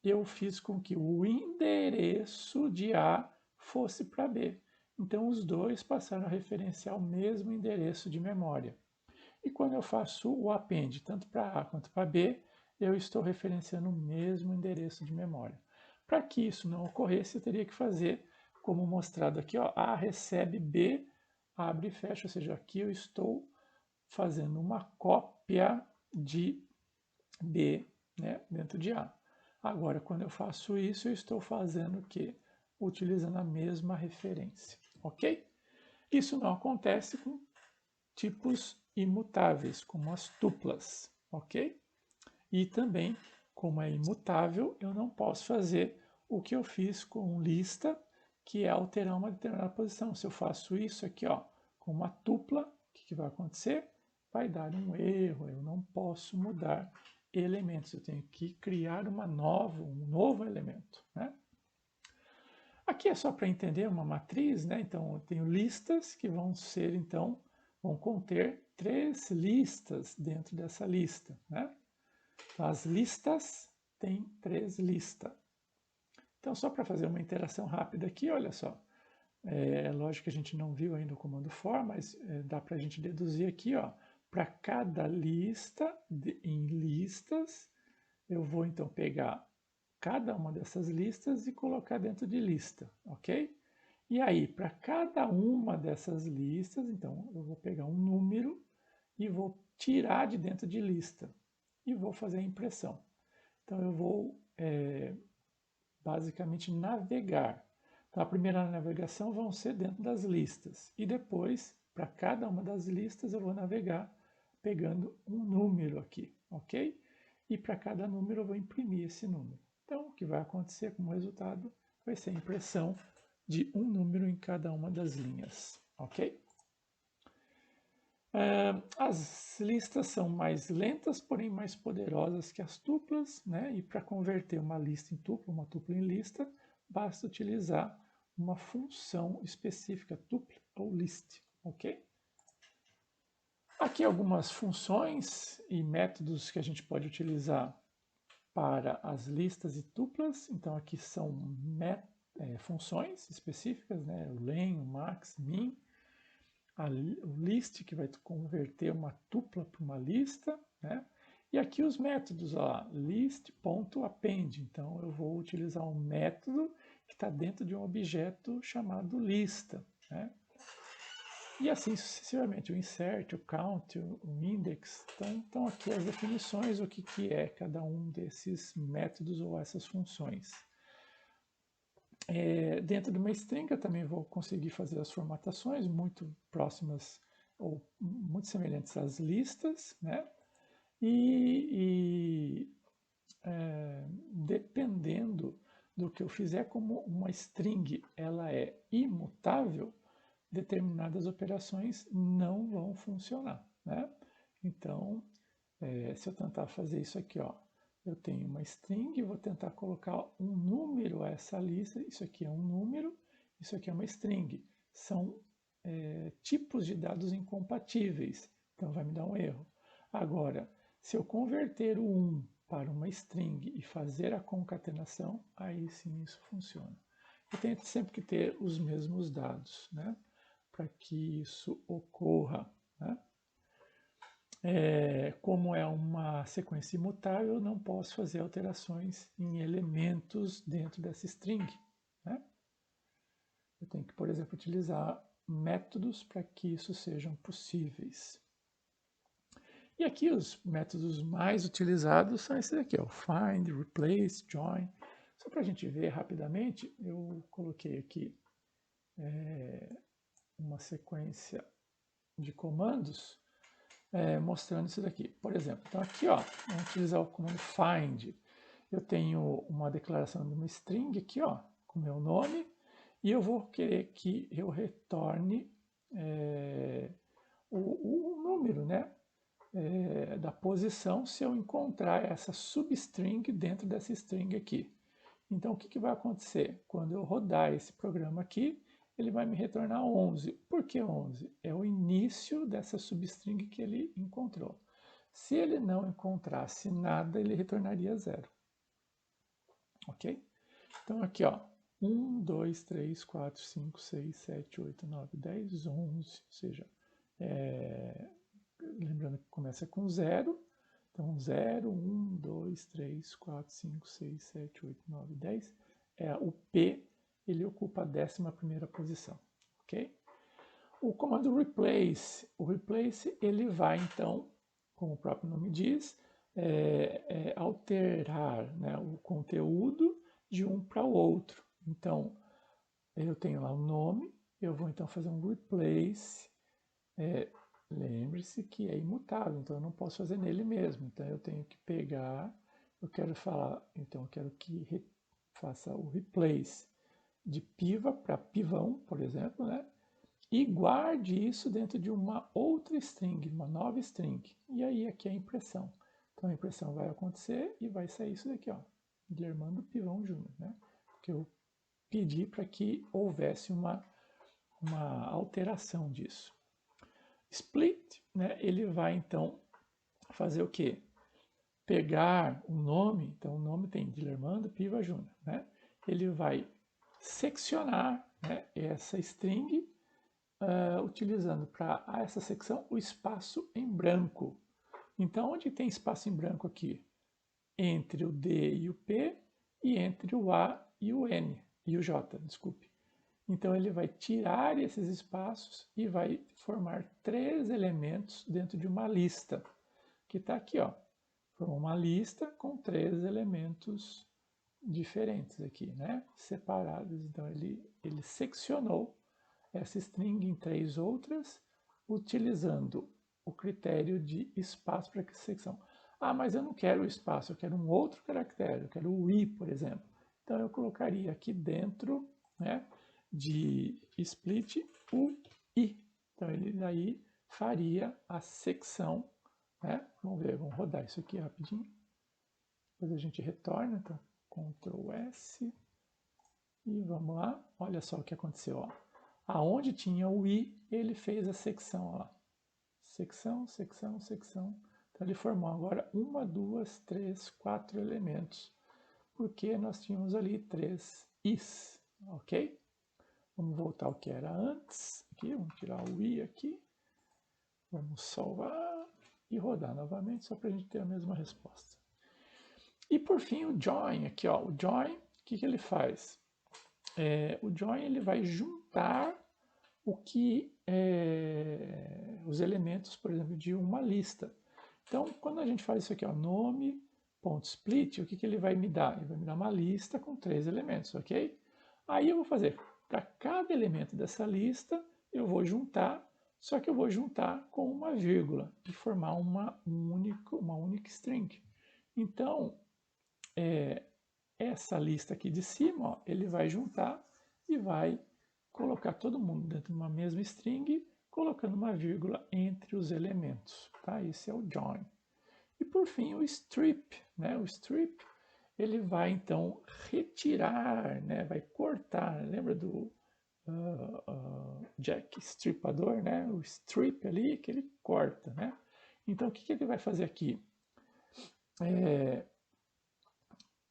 S2: eu fiz com que o endereço de A fosse para B. Então os dois passaram a referenciar o mesmo endereço de memória. E quando eu faço o append tanto para A quanto para B, eu estou referenciando o mesmo endereço de memória. Para que isso não ocorresse, eu teria que fazer, como mostrado aqui, ó, A recebe B, abre e fecha, ou seja, aqui eu estou fazendo uma cópia de B, né, dentro de A. Agora, quando eu faço isso, eu estou fazendo o quê? Utilizando a mesma referência, ok? Isso não acontece com tipos imutáveis, como as tuplas, ok? E também, como é imutável, eu não posso fazer o que eu fiz com lista, que é alterar uma determinada posição. Se eu faço isso aqui, ó, com uma tupla, o que vai acontecer? Vai dar um erro, eu não posso mudar elementos, eu tenho que criar um novo elemento, né? Aqui é só para entender uma matriz, né? Então eu tenho listas que vão ser, então, vão conter 3 listas dentro dessa lista, né? Então, as listas têm 3 listas. Então, só para fazer uma interação rápida aqui, olha só. Lógico que a gente não viu ainda o comando for, mas dá para a gente deduzir aqui, ó. Para cada lista em listas, eu vou então pegar cada uma dessas listas e colocar dentro de lista, ok? E aí, para cada uma dessas listas, então, eu vou pegar um número e vou tirar de dentro de lista e vou fazer a impressão. Então, eu vou basicamente navegar. Então, a primeira navegação vão ser dentro das listas e depois, para cada uma das listas, eu vou navegar pegando um número aqui, ok? E para cada número eu vou imprimir esse número. Então, o que vai acontecer como resultado vai ser a impressão de um número em cada uma das linhas, ok? As listas são mais lentas, porém mais poderosas que as tuplas, né? E para converter uma lista em tupla, uma tupla em lista, basta utilizar uma função específica, tuple ou list, ok? Aqui algumas funções e métodos que a gente pode utilizar para as listas e tuplas. Então aqui são funções específicas, né? O len, o max, min, o list, que vai converter uma tupla para uma lista, né? E aqui os métodos, ó, list.append. Então eu vou utilizar um método que está dentro de um objeto chamado lista, né? E assim sucessivamente, o insert, o count, o index. Então estão aqui as definições, o que é cada um desses métodos ou essas funções. Dentro de uma string eu também vou conseguir fazer as formatações muito próximas ou muito semelhantes às listas, né? Dependendo do que eu fizer, como uma string ela é imutável, determinadas operações não vão funcionar, né? Então, se eu tentar fazer isso aqui, ó, eu tenho uma string, vou tentar colocar um número a essa lista, isso aqui é um número, isso aqui é uma string. São tipos de dados incompatíveis, então vai me dar um erro. Agora, se eu converter o 1 para uma string e fazer a concatenação, aí sim isso funciona. Eu tenho sempre que ter os mesmos dados, né, para que isso ocorra, né? Como é uma sequência imutável, eu não posso fazer alterações em elementos dentro dessa string, né? Eu tenho que, por exemplo, utilizar métodos para que isso sejam possíveis. E aqui os métodos mais utilizados são esses aqui, ó, find, replace, join. Só para a gente ver rapidamente, eu coloquei aqui uma sequência de comandos mostrando isso daqui. Por exemplo, então aqui, ó, vamos utilizar o comando find. Eu tenho uma declaração de uma string aqui, ó, com o meu nome, e eu vou querer que eu retorne o número, né, da posição se eu encontrar essa substring dentro dessa string aqui. Então, o que vai acontecer? Quando eu rodar esse programa aqui, ele vai me retornar 11. Por que 11? É o início dessa substring que ele encontrou. Se ele não encontrasse nada, ele retornaria 0. Ok? Então, aqui, ó, 1, 2, 3, 4, 5, 6, 7, 8, 9, 10, 11. Ou seja, lembrando que começa com 0. Então, 0, 1, 2, 3, 4, 5, 6, 7, 8, 9, 10. O P, ele ocupa a 11ª posição, ok? O comando replace, ele vai, então, como o próprio nome diz, alterar, né, o conteúdo de um para o outro. Então, eu tenho lá o nome, eu vou, então, fazer um replace. Lembre-se que é imutável, então eu não posso fazer nele mesmo. Então eu tenho que pegar, eu quero falar, então eu quero que faça o replace de piva para pivão, por exemplo, né? E guarde isso dentro de uma outra string, uma nova string. E aí aqui é a impressão. Então a impressão vai acontecer e vai sair isso daqui, ó, Guilhermando Pivão Júnior, né? Porque eu pedi para que houvesse uma alteração disso. Split, né, ele vai então fazer o quê? Pegar o nome, então o nome tem Guilhermando Piva Júnior, né? Ele vai seccionar, né, essa string utilizando para essa secção o espaço em branco. Então, onde tem espaço em branco aqui? Entre o D e o P e entre o A e o N, e o J, desculpe. Então ele vai tirar esses espaços e vai formar 3 elementos dentro de uma lista, que está aqui, ó. Formou uma lista com 3 elementos diferentes aqui, né? Separados. Então ele seccionou essa string em 3 outras, utilizando o critério de espaço para que secção. Ah, mas eu não quero o espaço, eu quero um outro caractere, eu quero o i, por exemplo. Então eu colocaria aqui dentro, né, de split o i. Então ele daí faria a secção, né? Vamos ver, vamos rodar isso aqui rapidinho. Depois a gente retorna, então Ctrl S e vamos lá. Olha só o que aconteceu, ó. Aonde tinha o i, ele fez a secção, ó. Secção, secção, secção. Então ele formou agora 1, 2, 3, 4 elementos, porque nós tínhamos ali 3 is, ok? Vamos voltar ao que era antes. Aqui, vamos tirar o i aqui. Vamos salvar e rodar novamente, só para a gente ter a mesma resposta. E por fim o join aqui, ó. O join, o que ele faz? O join ele vai juntar os elementos, por exemplo, de uma lista. Então, quando a gente faz isso aqui, ó, nome.split, o que ele vai me dar? Ele vai me dar uma lista com 3 elementos, ok? Aí eu vou fazer, para cada elemento dessa lista, eu vou juntar, só que eu vou juntar com uma vírgula e formar uma única string. Então, essa lista aqui de cima, ó, ele vai juntar e vai colocar todo mundo dentro de uma mesma string, colocando uma vírgula entre os elementos. Tá? Esse é o join. E por fim o strip. Né? O strip ele vai então retirar, né? Vai cortar. Lembra jack stripador, né? O strip ali que ele corta, né? Então o que ele vai fazer aqui?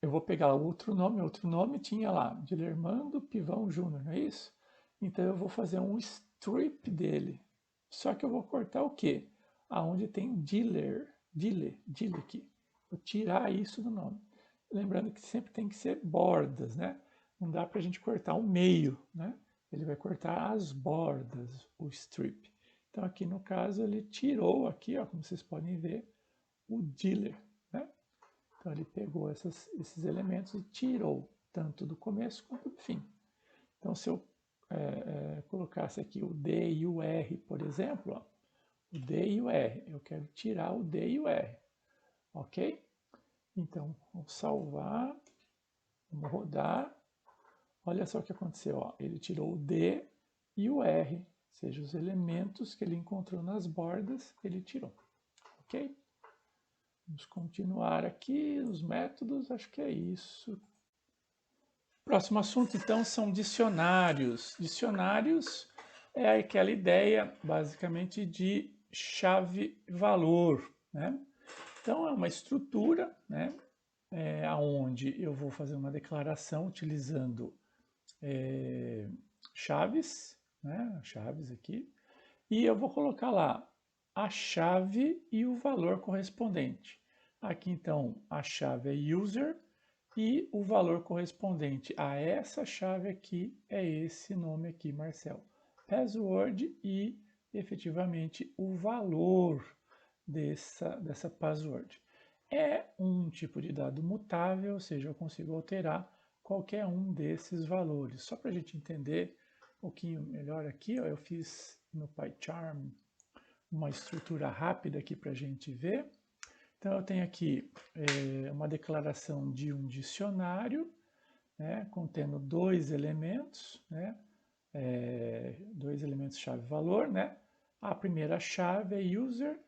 S2: Eu vou pegar outro nome tinha lá, Dilermando Pivão Júnior, não é isso? Então eu vou fazer um strip dele. Só que eu vou cortar o quê? Aonde tem dealer aqui. Vou tirar isso do nome. Lembrando que sempre tem que ser bordas, né? Não dá para a gente cortar o meio, né? Ele vai cortar as bordas, o strip. Então aqui no caso ele tirou aqui, ó, como vocês podem ver, o dealer, né? Então ele pegou esses elementos e tirou tanto do começo quanto do fim. Então se eu colocasse aqui o D e o R, por exemplo, ó, o D e o R, eu quero tirar o D e o R, ok? Então vamos salvar, vamos rodar. Olha só o que aconteceu, ó. Ele tirou o D e o R, ou seja, os elementos que ele encontrou nas bordas, ele tirou, ok? Vamos continuar aqui, os métodos, acho que é isso. Próximo assunto, então, são dicionários. Dicionários é aquela ideia, basicamente, de chave-valor, né? Então, é uma estrutura, né? Onde eu vou fazer uma declaração utilizando chaves, né? Chaves aqui, e eu vou colocar lá a chave e o valor correspondente. Aqui, então, a chave é user e o valor correspondente a essa chave aqui é esse nome aqui, Marcel. Password e, efetivamente, o valor dessa password. É um tipo de dado mutável, ou seja, eu consigo alterar qualquer um desses valores. Só para a gente entender um pouquinho melhor aqui, ó, eu fiz no PyCharm uma estrutura rápida aqui para a gente ver. Então, eu tenho aqui uma declaração de um dicionário, né, contendo dois elementos, né, dois elementos chave-valor. Né? A primeira chave é user,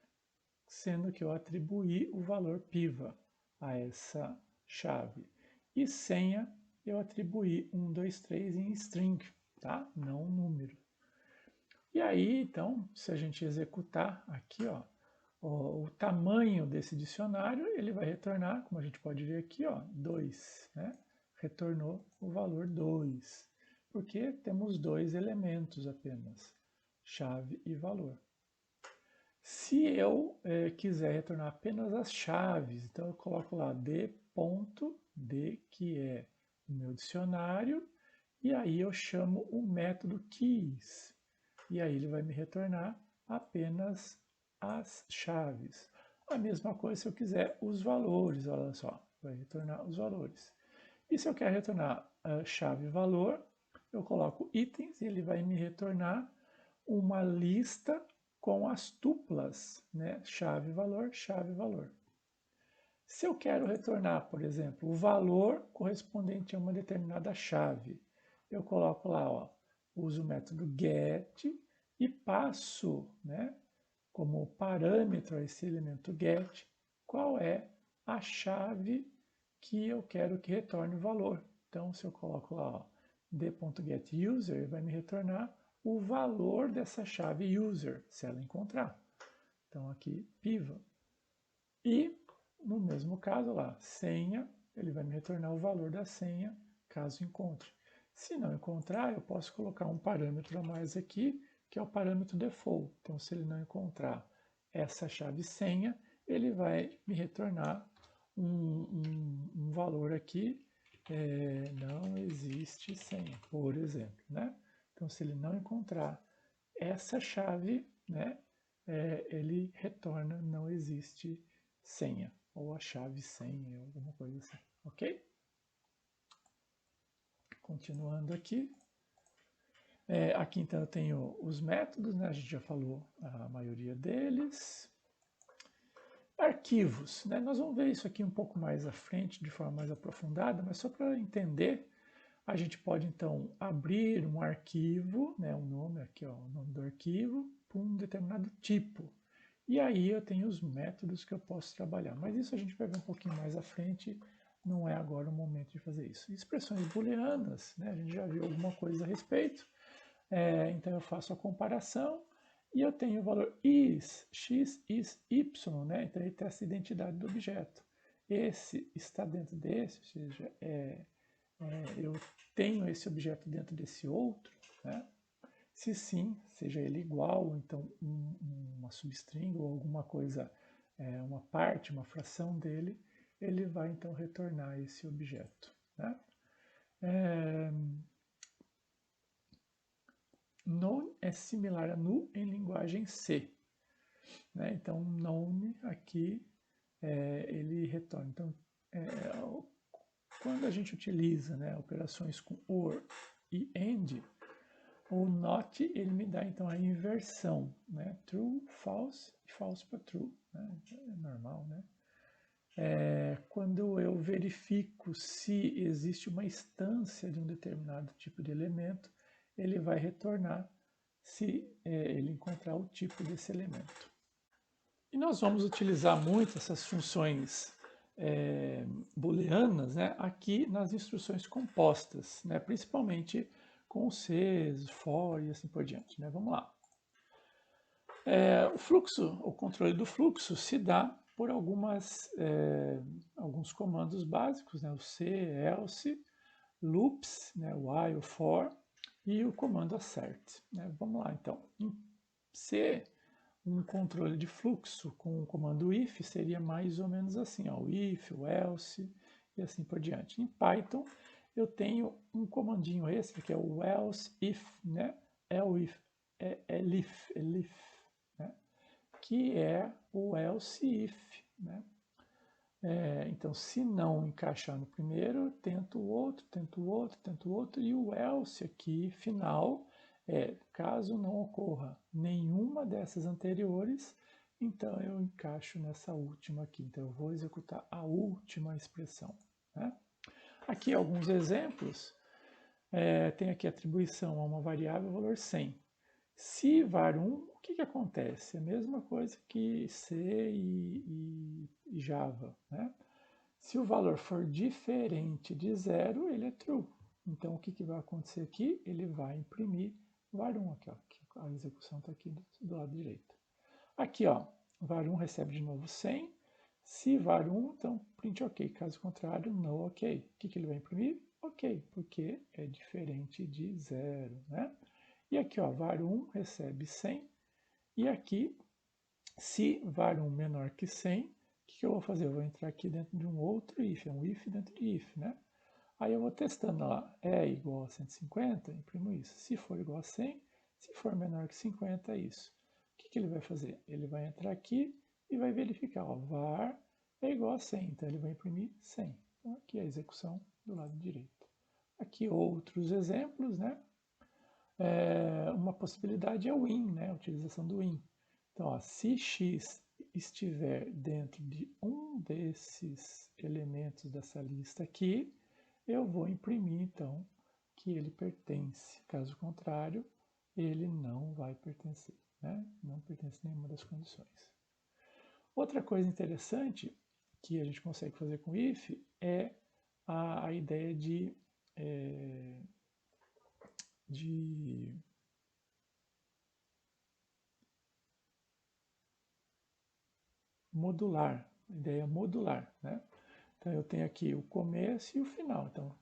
S2: sendo que eu atribuí o valor piva a essa chave. E senha, eu atribuí 1, 2, 3 em string, tá? Não número. E aí, então, se a gente executar aqui, ó, o tamanho desse dicionário, ele vai retornar, como a gente pode ver aqui, ó, 2, né? Retornou o valor 2, porque temos dois elementos apenas, chave e valor. Se eu quiser retornar apenas as chaves, então eu coloco lá d.d, que é o meu dicionário, e aí eu chamo o método keys. E aí ele vai me retornar apenas as chaves. A mesma coisa se eu quiser os valores, olha só, vai retornar os valores. E se eu quero retornar a chave valor, eu coloco itens e ele vai me retornar uma lista com as tuplas, né? Chave valor, chave valor. Se eu quero retornar, por exemplo, o valor correspondente a uma determinada chave, eu coloco lá, ó, uso o método get e passo, né, como parâmetro a esse elemento get, qual é a chave que eu quero que retorne o valor. Então, se eu coloco lá, ó, d.getUser, ele vai me retornar o valor dessa chave user, se ela encontrar. Então, aqui, piva. E, no mesmo caso lá, senha, ele vai me retornar o valor da senha, caso encontre. Se não encontrar, eu posso colocar um parâmetro a mais aqui, que é o parâmetro default. Então, se ele não encontrar essa chave senha, ele vai me retornar um valor aqui, não existe senha, por exemplo. Né? Então, se ele não encontrar essa chave, né, ele retorna não existe senha, ou a chave senha, alguma coisa assim, ok? Continuando aqui. Aqui então eu tenho os métodos, né? A gente já falou a maioria deles. Arquivos, né? Nós vamos ver isso aqui um pouco mais à frente, de forma mais aprofundada, mas só para entender, a gente pode então abrir um arquivo, né? O nome aqui, ó, o nome do arquivo, para um determinado tipo. E aí eu tenho os métodos que eu posso trabalhar, mas isso a gente vai ver um pouquinho mais à frente, não é agora o momento de fazer isso. Expressões booleanas, né? A gente já viu alguma coisa a respeito. Então eu faço a comparação e eu tenho o valor is, x, is, y, né? Então ele testa a identidade do objeto. Esse está dentro desse, ou seja, eu tenho esse objeto dentro desse outro, né? Se sim, seja ele igual, ou então uma substring ou alguma coisa, uma parte, uma fração dele, ele vai então retornar esse objeto, né? Known é similar a null em linguagem C, né? Então, known aqui ele retorna. Então, quando a gente utiliza, né, operações com or e and, o not ele me dá então a inversão, né? True, false e false para true, né? É normal, né? Quando eu verifico se existe uma instância de um determinado tipo de elemento, ele vai retornar se ele encontrar o tipo desse elemento. E nós vamos utilizar muito essas funções booleanas, né, aqui nas instruções compostas, né, principalmente com Cs, for e assim por diante, né? Vamos lá. O fluxo, o controle do fluxo se dá por alguns comandos básicos, né? O C, else, loops, né? While, for e o comando assert, né? Vamos lá então. Em C, um controle de fluxo com o comando if seria mais ou menos assim, ó, o if, o else e assim por diante. Em Python, eu tenho um comandinho extra que é o else if, né? Elif, elif, né? Que é o else if, né? Então, se não encaixar no primeiro, tento o outro, tento o outro, tento o outro, e o else aqui, final, caso não ocorra nenhuma dessas anteriores, então eu encaixo nessa última aqui. Então, eu vou executar a última expressão, né? Aqui alguns exemplos. Tem aqui atribuição a uma variável, valor 100. Se var1, o que acontece? É a mesma coisa que C e Java, né? Se o valor for diferente de 0, ele é true. Então, o que vai acontecer aqui? Ele vai imprimir var1 aqui, ó, a execução está aqui do lado direito. Aqui, ó, var1 recebe de novo 100. Se var1, então print ok. Caso contrário, no ok. O que ele vai imprimir? Ok, porque é diferente de 0, né? E aqui, ó, var1 recebe 100. E aqui, se var1 menor que 100, o que eu vou fazer? Eu vou entrar aqui dentro de um outro if, é um if dentro de if, né? Aí eu vou testando lá, é igual a 150, imprimo isso. Se for igual a 100, se for menor que 50, é isso. O que ele vai fazer? Ele vai entrar aqui e vai verificar, ó, var é igual a 100, então ele vai imprimir 100. Então aqui é a execução do lado direito. Aqui outros exemplos, né? Uma possibilidade é o in, né? A utilização do in. Então, ó, se x estiver dentro de um desses elementos dessa lista aqui, eu vou imprimir, então, que ele pertence. Caso contrário, ele não vai pertencer, né? Não pertence a nenhuma das condições. Outra coisa interessante que a gente consegue fazer com if é a ideia de modular, ideia modular, né? Então eu tenho aqui o começo e o final. Então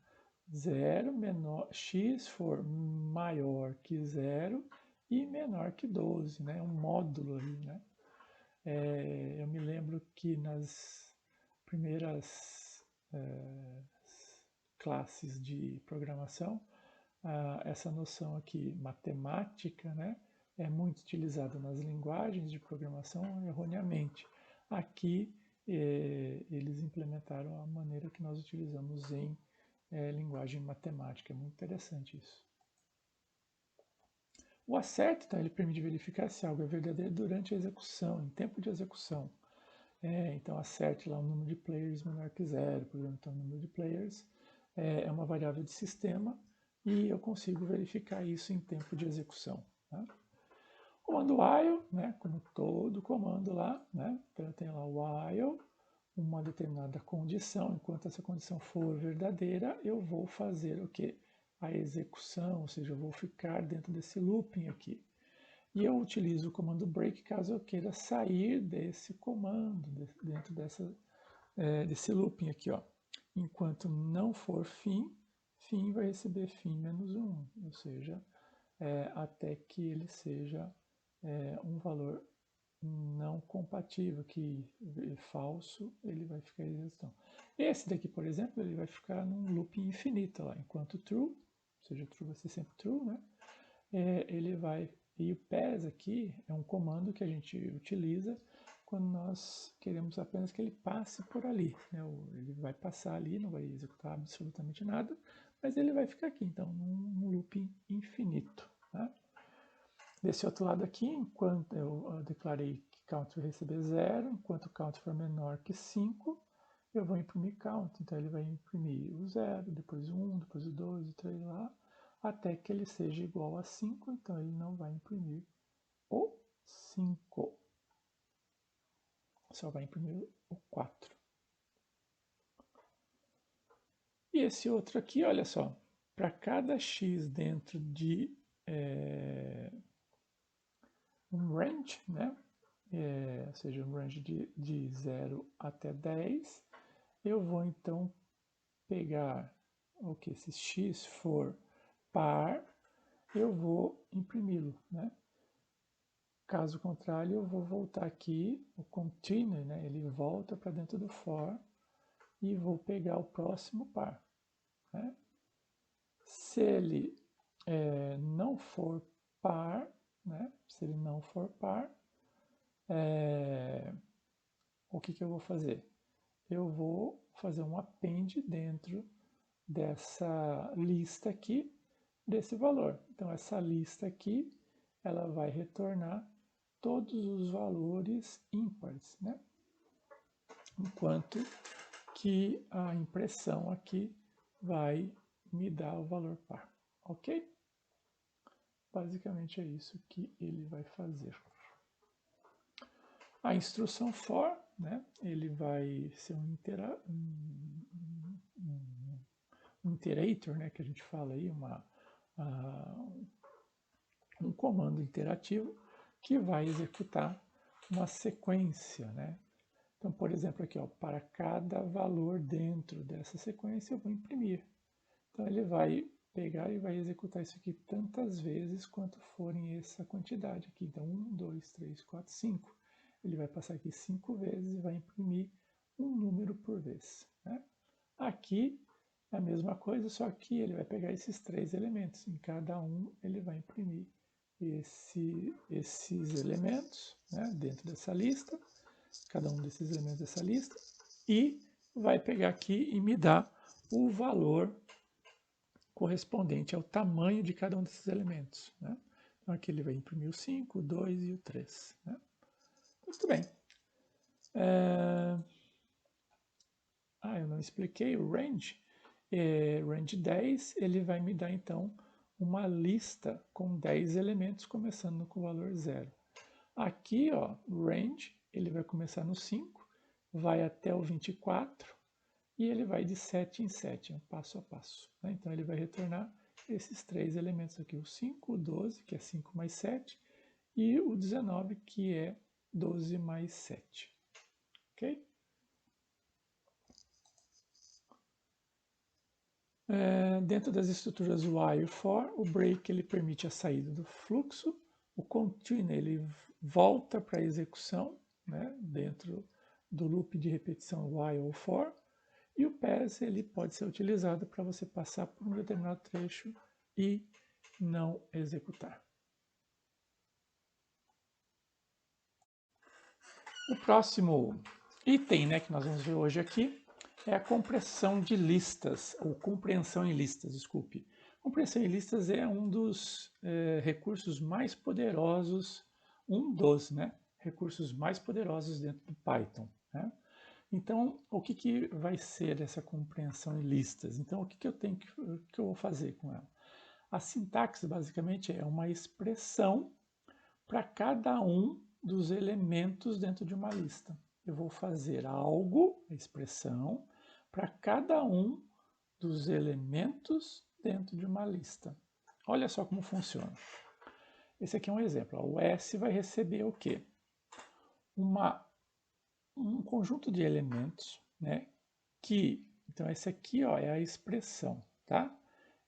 S2: 0 menor, x for maior que 0 e menor que 12, né? Um módulo ali, né? Eu me lembro que nas primeiras classes de programação, essa noção aqui, matemática, né? É muito utilizada nas linguagens de programação erroneamente. Aqui eles implementaram a maneira que nós utilizamos em linguagem matemática. É muito interessante isso. O assert, então, ele permite verificar se algo é verdadeiro durante a execução, em tempo de execução. Então, assert lá o número de players menor que 0, por exemplo, então, o número de players é uma variável de sistema e eu consigo verificar isso em tempo de execução. Tá? Comando while, né, como todo comando lá, né, então eu tenho lá while, uma determinada condição, enquanto essa condição for verdadeira, eu vou fazer o quê? a execução, ou seja, eu vou ficar dentro desse looping aqui. E eu utilizo o comando break caso eu queira sair desse comando, dentro desse looping aqui, ó. Enquanto não for fim, fim vai receber fim menos 1, ou seja, até que ele seja um valor não compatível, que é falso, ele vai ficar em execução. Esse daqui, por exemplo, ele vai ficar num looping infinito lá, enquanto true, ou seja, true vai ser sempre true, né? Ele vai, e o pass aqui é um comando que a gente utiliza quando nós queremos apenas que ele passe por ali, né? Ele vai passar ali, não vai executar absolutamente nada, mas ele vai ficar aqui, então, num looping infinito, tá? Desse outro lado aqui, enquanto eu declarei que count vai receber 0, enquanto count for menor que 5, eu vou imprimir count. Então ele vai imprimir o 0, depois o 1, depois o 2, o 3 lá, até que ele seja igual a 5, então ele não vai imprimir o 5. Só vai imprimir o 4. E esse outro aqui, olha só, para cada x dentro de um range, né? Ou seja, um range de 0 até 10, eu vou então pegar o que se x for par, eu vou imprimi-lo, né? Caso contrário, eu vou voltar aqui, o continue, né? Ele volta para dentro do for e vou pegar o próximo par, né? Se ele não for par, né? Se ele não for par, o que eu vou fazer? Eu vou fazer um append dentro dessa lista aqui, desse valor. Então, essa lista aqui, ela vai retornar todos os valores ímpares, né? Enquanto que a impressão aqui vai me dar o valor par, ok? Basicamente é isso que ele vai fazer. A instrução for, né, ele vai ser um iterator, né, que a gente fala aí, um comando interativo que vai executar uma sequência, né? Então, por exemplo, aqui, ó, para cada valor dentro dessa sequência eu vou imprimir. Então, ele vai pegar e vai executar isso aqui tantas vezes quanto forem essa quantidade aqui. Então, 1, 2, 3, 4, 5. Ele vai passar aqui 5 vezes e vai imprimir um número por vez, né? Aqui é a mesma coisa, só que ele vai pegar esses 3 elementos. Em cada um ele vai imprimir esses elementos, né, dentro dessa lista, cada um desses elementos dessa lista, e vai pegar aqui e me dar o valor correspondente ao tamanho de cada um desses elementos, né? Então aqui ele vai imprimir o 5, o 2 e o 3. Né? Muito bem. Eu não expliquei o range. Range 10, ele vai me dar então uma lista com 10 elementos, começando com o valor 0. Aqui, ó, range, ele vai começar no 5, vai até o 24 e ele vai de 7 em 7, passo a passo. Né? Então ele vai retornar esses 3 elementos aqui, o 5, o 12, que é 5 mais 7, e o 19, que é 12 mais 7. Ok? Dentro das estruturas while e for, o break ele permite a saída do fluxo, o continue ele volta para a execução, né, dentro do loop de repetição while ou for, e o pass ele pode ser utilizado para você passar por um determinado trecho e não executar. O próximo item, né, que nós vamos ver hoje aqui é a compressão de listas, ou compreensão em listas, desculpe. Compreensão em listas é um dos recursos mais poderosos, recursos mais poderosos dentro do Python. Né? Então, o que vai ser essa compreensão em listas? Então, o que eu vou fazer com ela? A sintaxe, basicamente, é uma expressão para cada um dos elementos dentro de uma lista. Eu vou fazer algo, a expressão, para cada um dos elementos dentro de uma lista. Olha só como funciona. Esse aqui é um exemplo. O S vai receber o quê? Um conjunto de elementos, né? Então, esse aqui, ó, é a expressão, tá?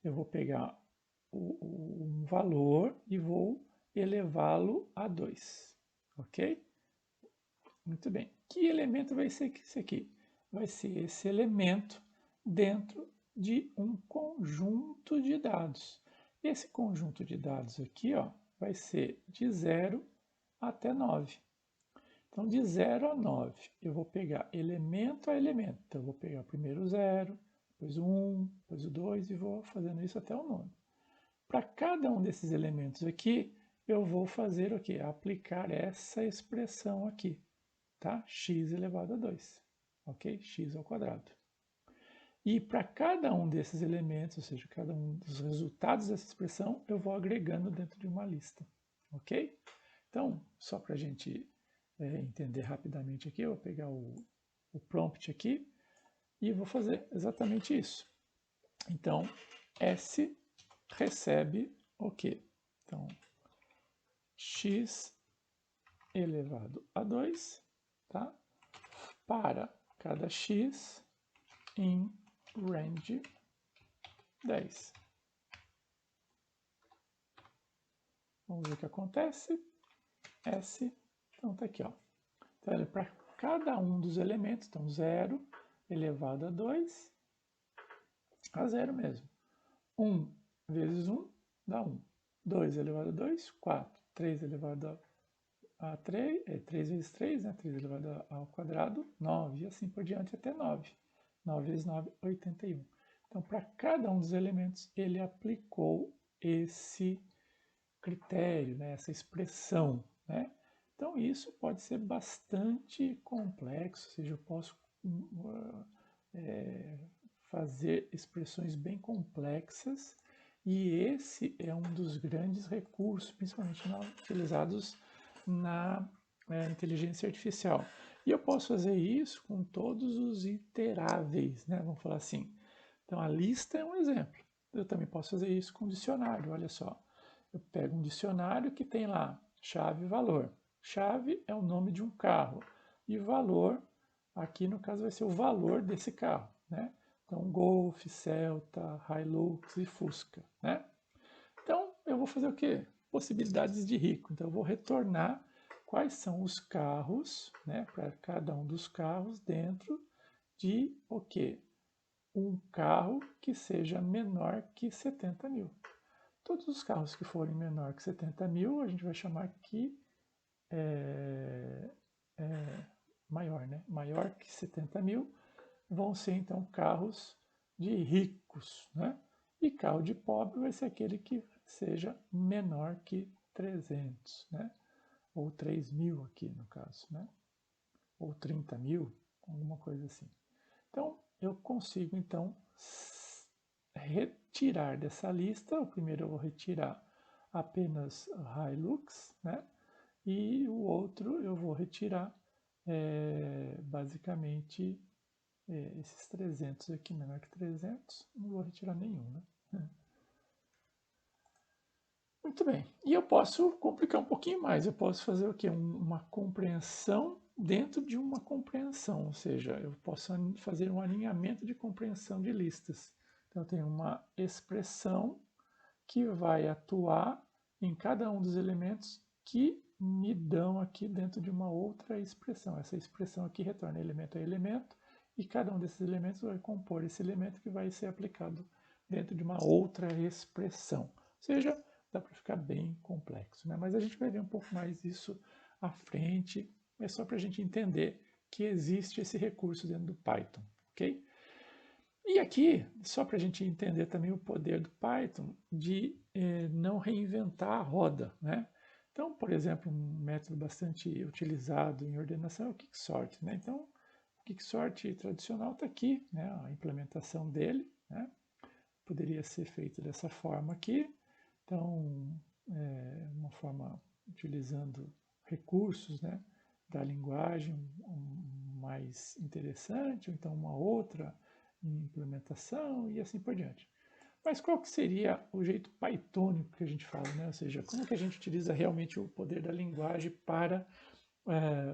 S2: Eu vou pegar um valor e vou elevá-lo a 2, ok? Muito bem. Que elemento vai ser esse aqui? Vai ser esse elemento dentro de um conjunto de dados. Esse conjunto de dados aqui, ó, vai ser de 0 até 9. Então, de 0 a 9, eu vou pegar elemento a elemento. Então, eu vou pegar primeiro o 0, depois o 1, depois o 2 e vou fazendo isso até o 9. Para cada um desses elementos aqui, eu vou fazer o quê? Aplicar essa expressão aqui, tá? X elevado a 2, ok? X ao quadrado. E para cada um desses elementos, ou seja, cada um dos resultados dessa expressão, eu vou agregando dentro de uma lista, ok? Então, só para a gente entender rapidamente aqui, eu vou pegar o prompt aqui e vou fazer exatamente isso. Então, S recebe o quê? Então, x elevado a 2, tá? Para cada x em range 10. Vamos ver o que acontece. S, então tá aqui, ó. Então, para cada um dos elementos, então 0 elevado a 2, a 0 mesmo. 1 vezes 1 dá 1. 2 elevado a 2, 4. 3 elevado a 3, 3 vezes 3, né? 3 elevado ao quadrado, 9, e assim por diante até 9. 9 vezes 9, 81. Então, para cada um dos elementos, ele aplicou esse critério, né? Essa expressão, né? Então, isso pode ser bastante complexo, ou seja, eu posso fazer expressões bem complexas, e esse é um dos grandes recursos, principalmente utilizados na inteligência artificial. E eu posso fazer isso com todos os iteráveis, né? Vamos falar assim. Então, a lista é um exemplo. Eu também posso fazer isso com dicionário, olha só. Eu pego um dicionário que tem lá chave e valor. Chave é o nome de um carro e valor, aqui no caso vai ser o valor desse carro, né? Então, Golf, Celta, Hilux e Fusca, né? Então, eu vou fazer o quê? Possibilidades de rico. Então, eu vou retornar quais são os carros, né, para cada um dos carros dentro de o quê? Um carro que seja menor que 70 mil. Todos os carros que forem menor que 70 mil, a gente vai chamar que maior, né? Maior que 70 mil vão ser então carros de ricos, né? E carro de pobre vai ser aquele que seja menor que 300, né? Ou 3 mil aqui no caso, né? Ou 30 mil, alguma coisa assim. Então, eu consigo então retirar dessa lista, o primeiro eu vou retirar apenas Hilux, né? E o outro eu vou retirar basicamente esses 300 aqui, menor que 300, não vou retirar nenhum, né? Muito bem. E eu posso complicar um pouquinho mais. Eu posso fazer o quê? Uma compreensão dentro de uma compreensão, ou seja, eu posso fazer um alinhamento de compreensão de listas. Então, eu tenho uma expressão que vai atuar em cada um dos elementos que me dão aqui dentro de uma outra expressão. Essa expressão aqui retorna elemento a elemento, e cada um desses elementos vai compor esse elemento que vai ser aplicado dentro de uma outra expressão. Ou seja, dá para ficar bem complexo, né? Mas a gente vai ver um pouco mais disso à frente, é só para a gente entender que existe esse recurso dentro do Python, ok? E aqui, só para a gente entender também o poder do Python de não reinventar a roda, né? Então, por exemplo, um método bastante utilizado em ordenação é o quicksort, né? Então, o quicksort tradicional está aqui, né? A implementação dele, né? Poderia ser feito dessa forma aqui. Então, uma forma utilizando recursos, né, da linguagem mais interessante, ou então uma outra implementação e assim por diante. Mas qual que seria o jeito pythonico que a gente fala, né? Ou seja, como que a gente utiliza realmente o poder da linguagem para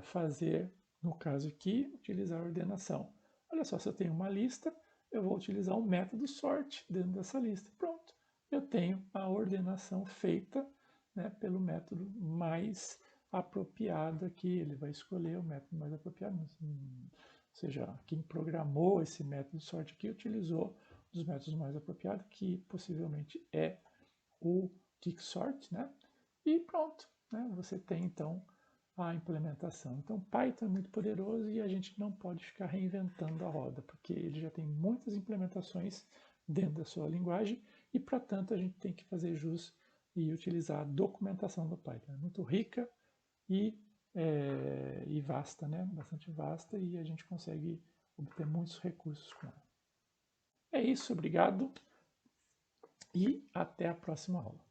S2: fazer, no caso aqui, utilizar a ordenação? Olha só, se eu tenho uma lista, eu vou utilizar o método sort dentro dessa lista. Pronto, eu tenho a ordenação feita, né, pelo método mais apropriado aqui. Ele vai escolher o método mais apropriado. Ou seja, quem programou esse método sort aqui utilizou um dos métodos mais apropriados, que possivelmente é o quicksort, né? E pronto, né? Você tem então a implementação. Então, Python é muito poderoso e a gente não pode ficar reinventando a roda, porque ele já tem muitas implementações dentro da sua linguagem e, para tanto, a gente tem que fazer jus e utilizar a documentação do Python. É muito rica e vasta, né? Bastante vasta, e a gente consegue obter muitos recursos com ela. É isso, obrigado e até a próxima aula.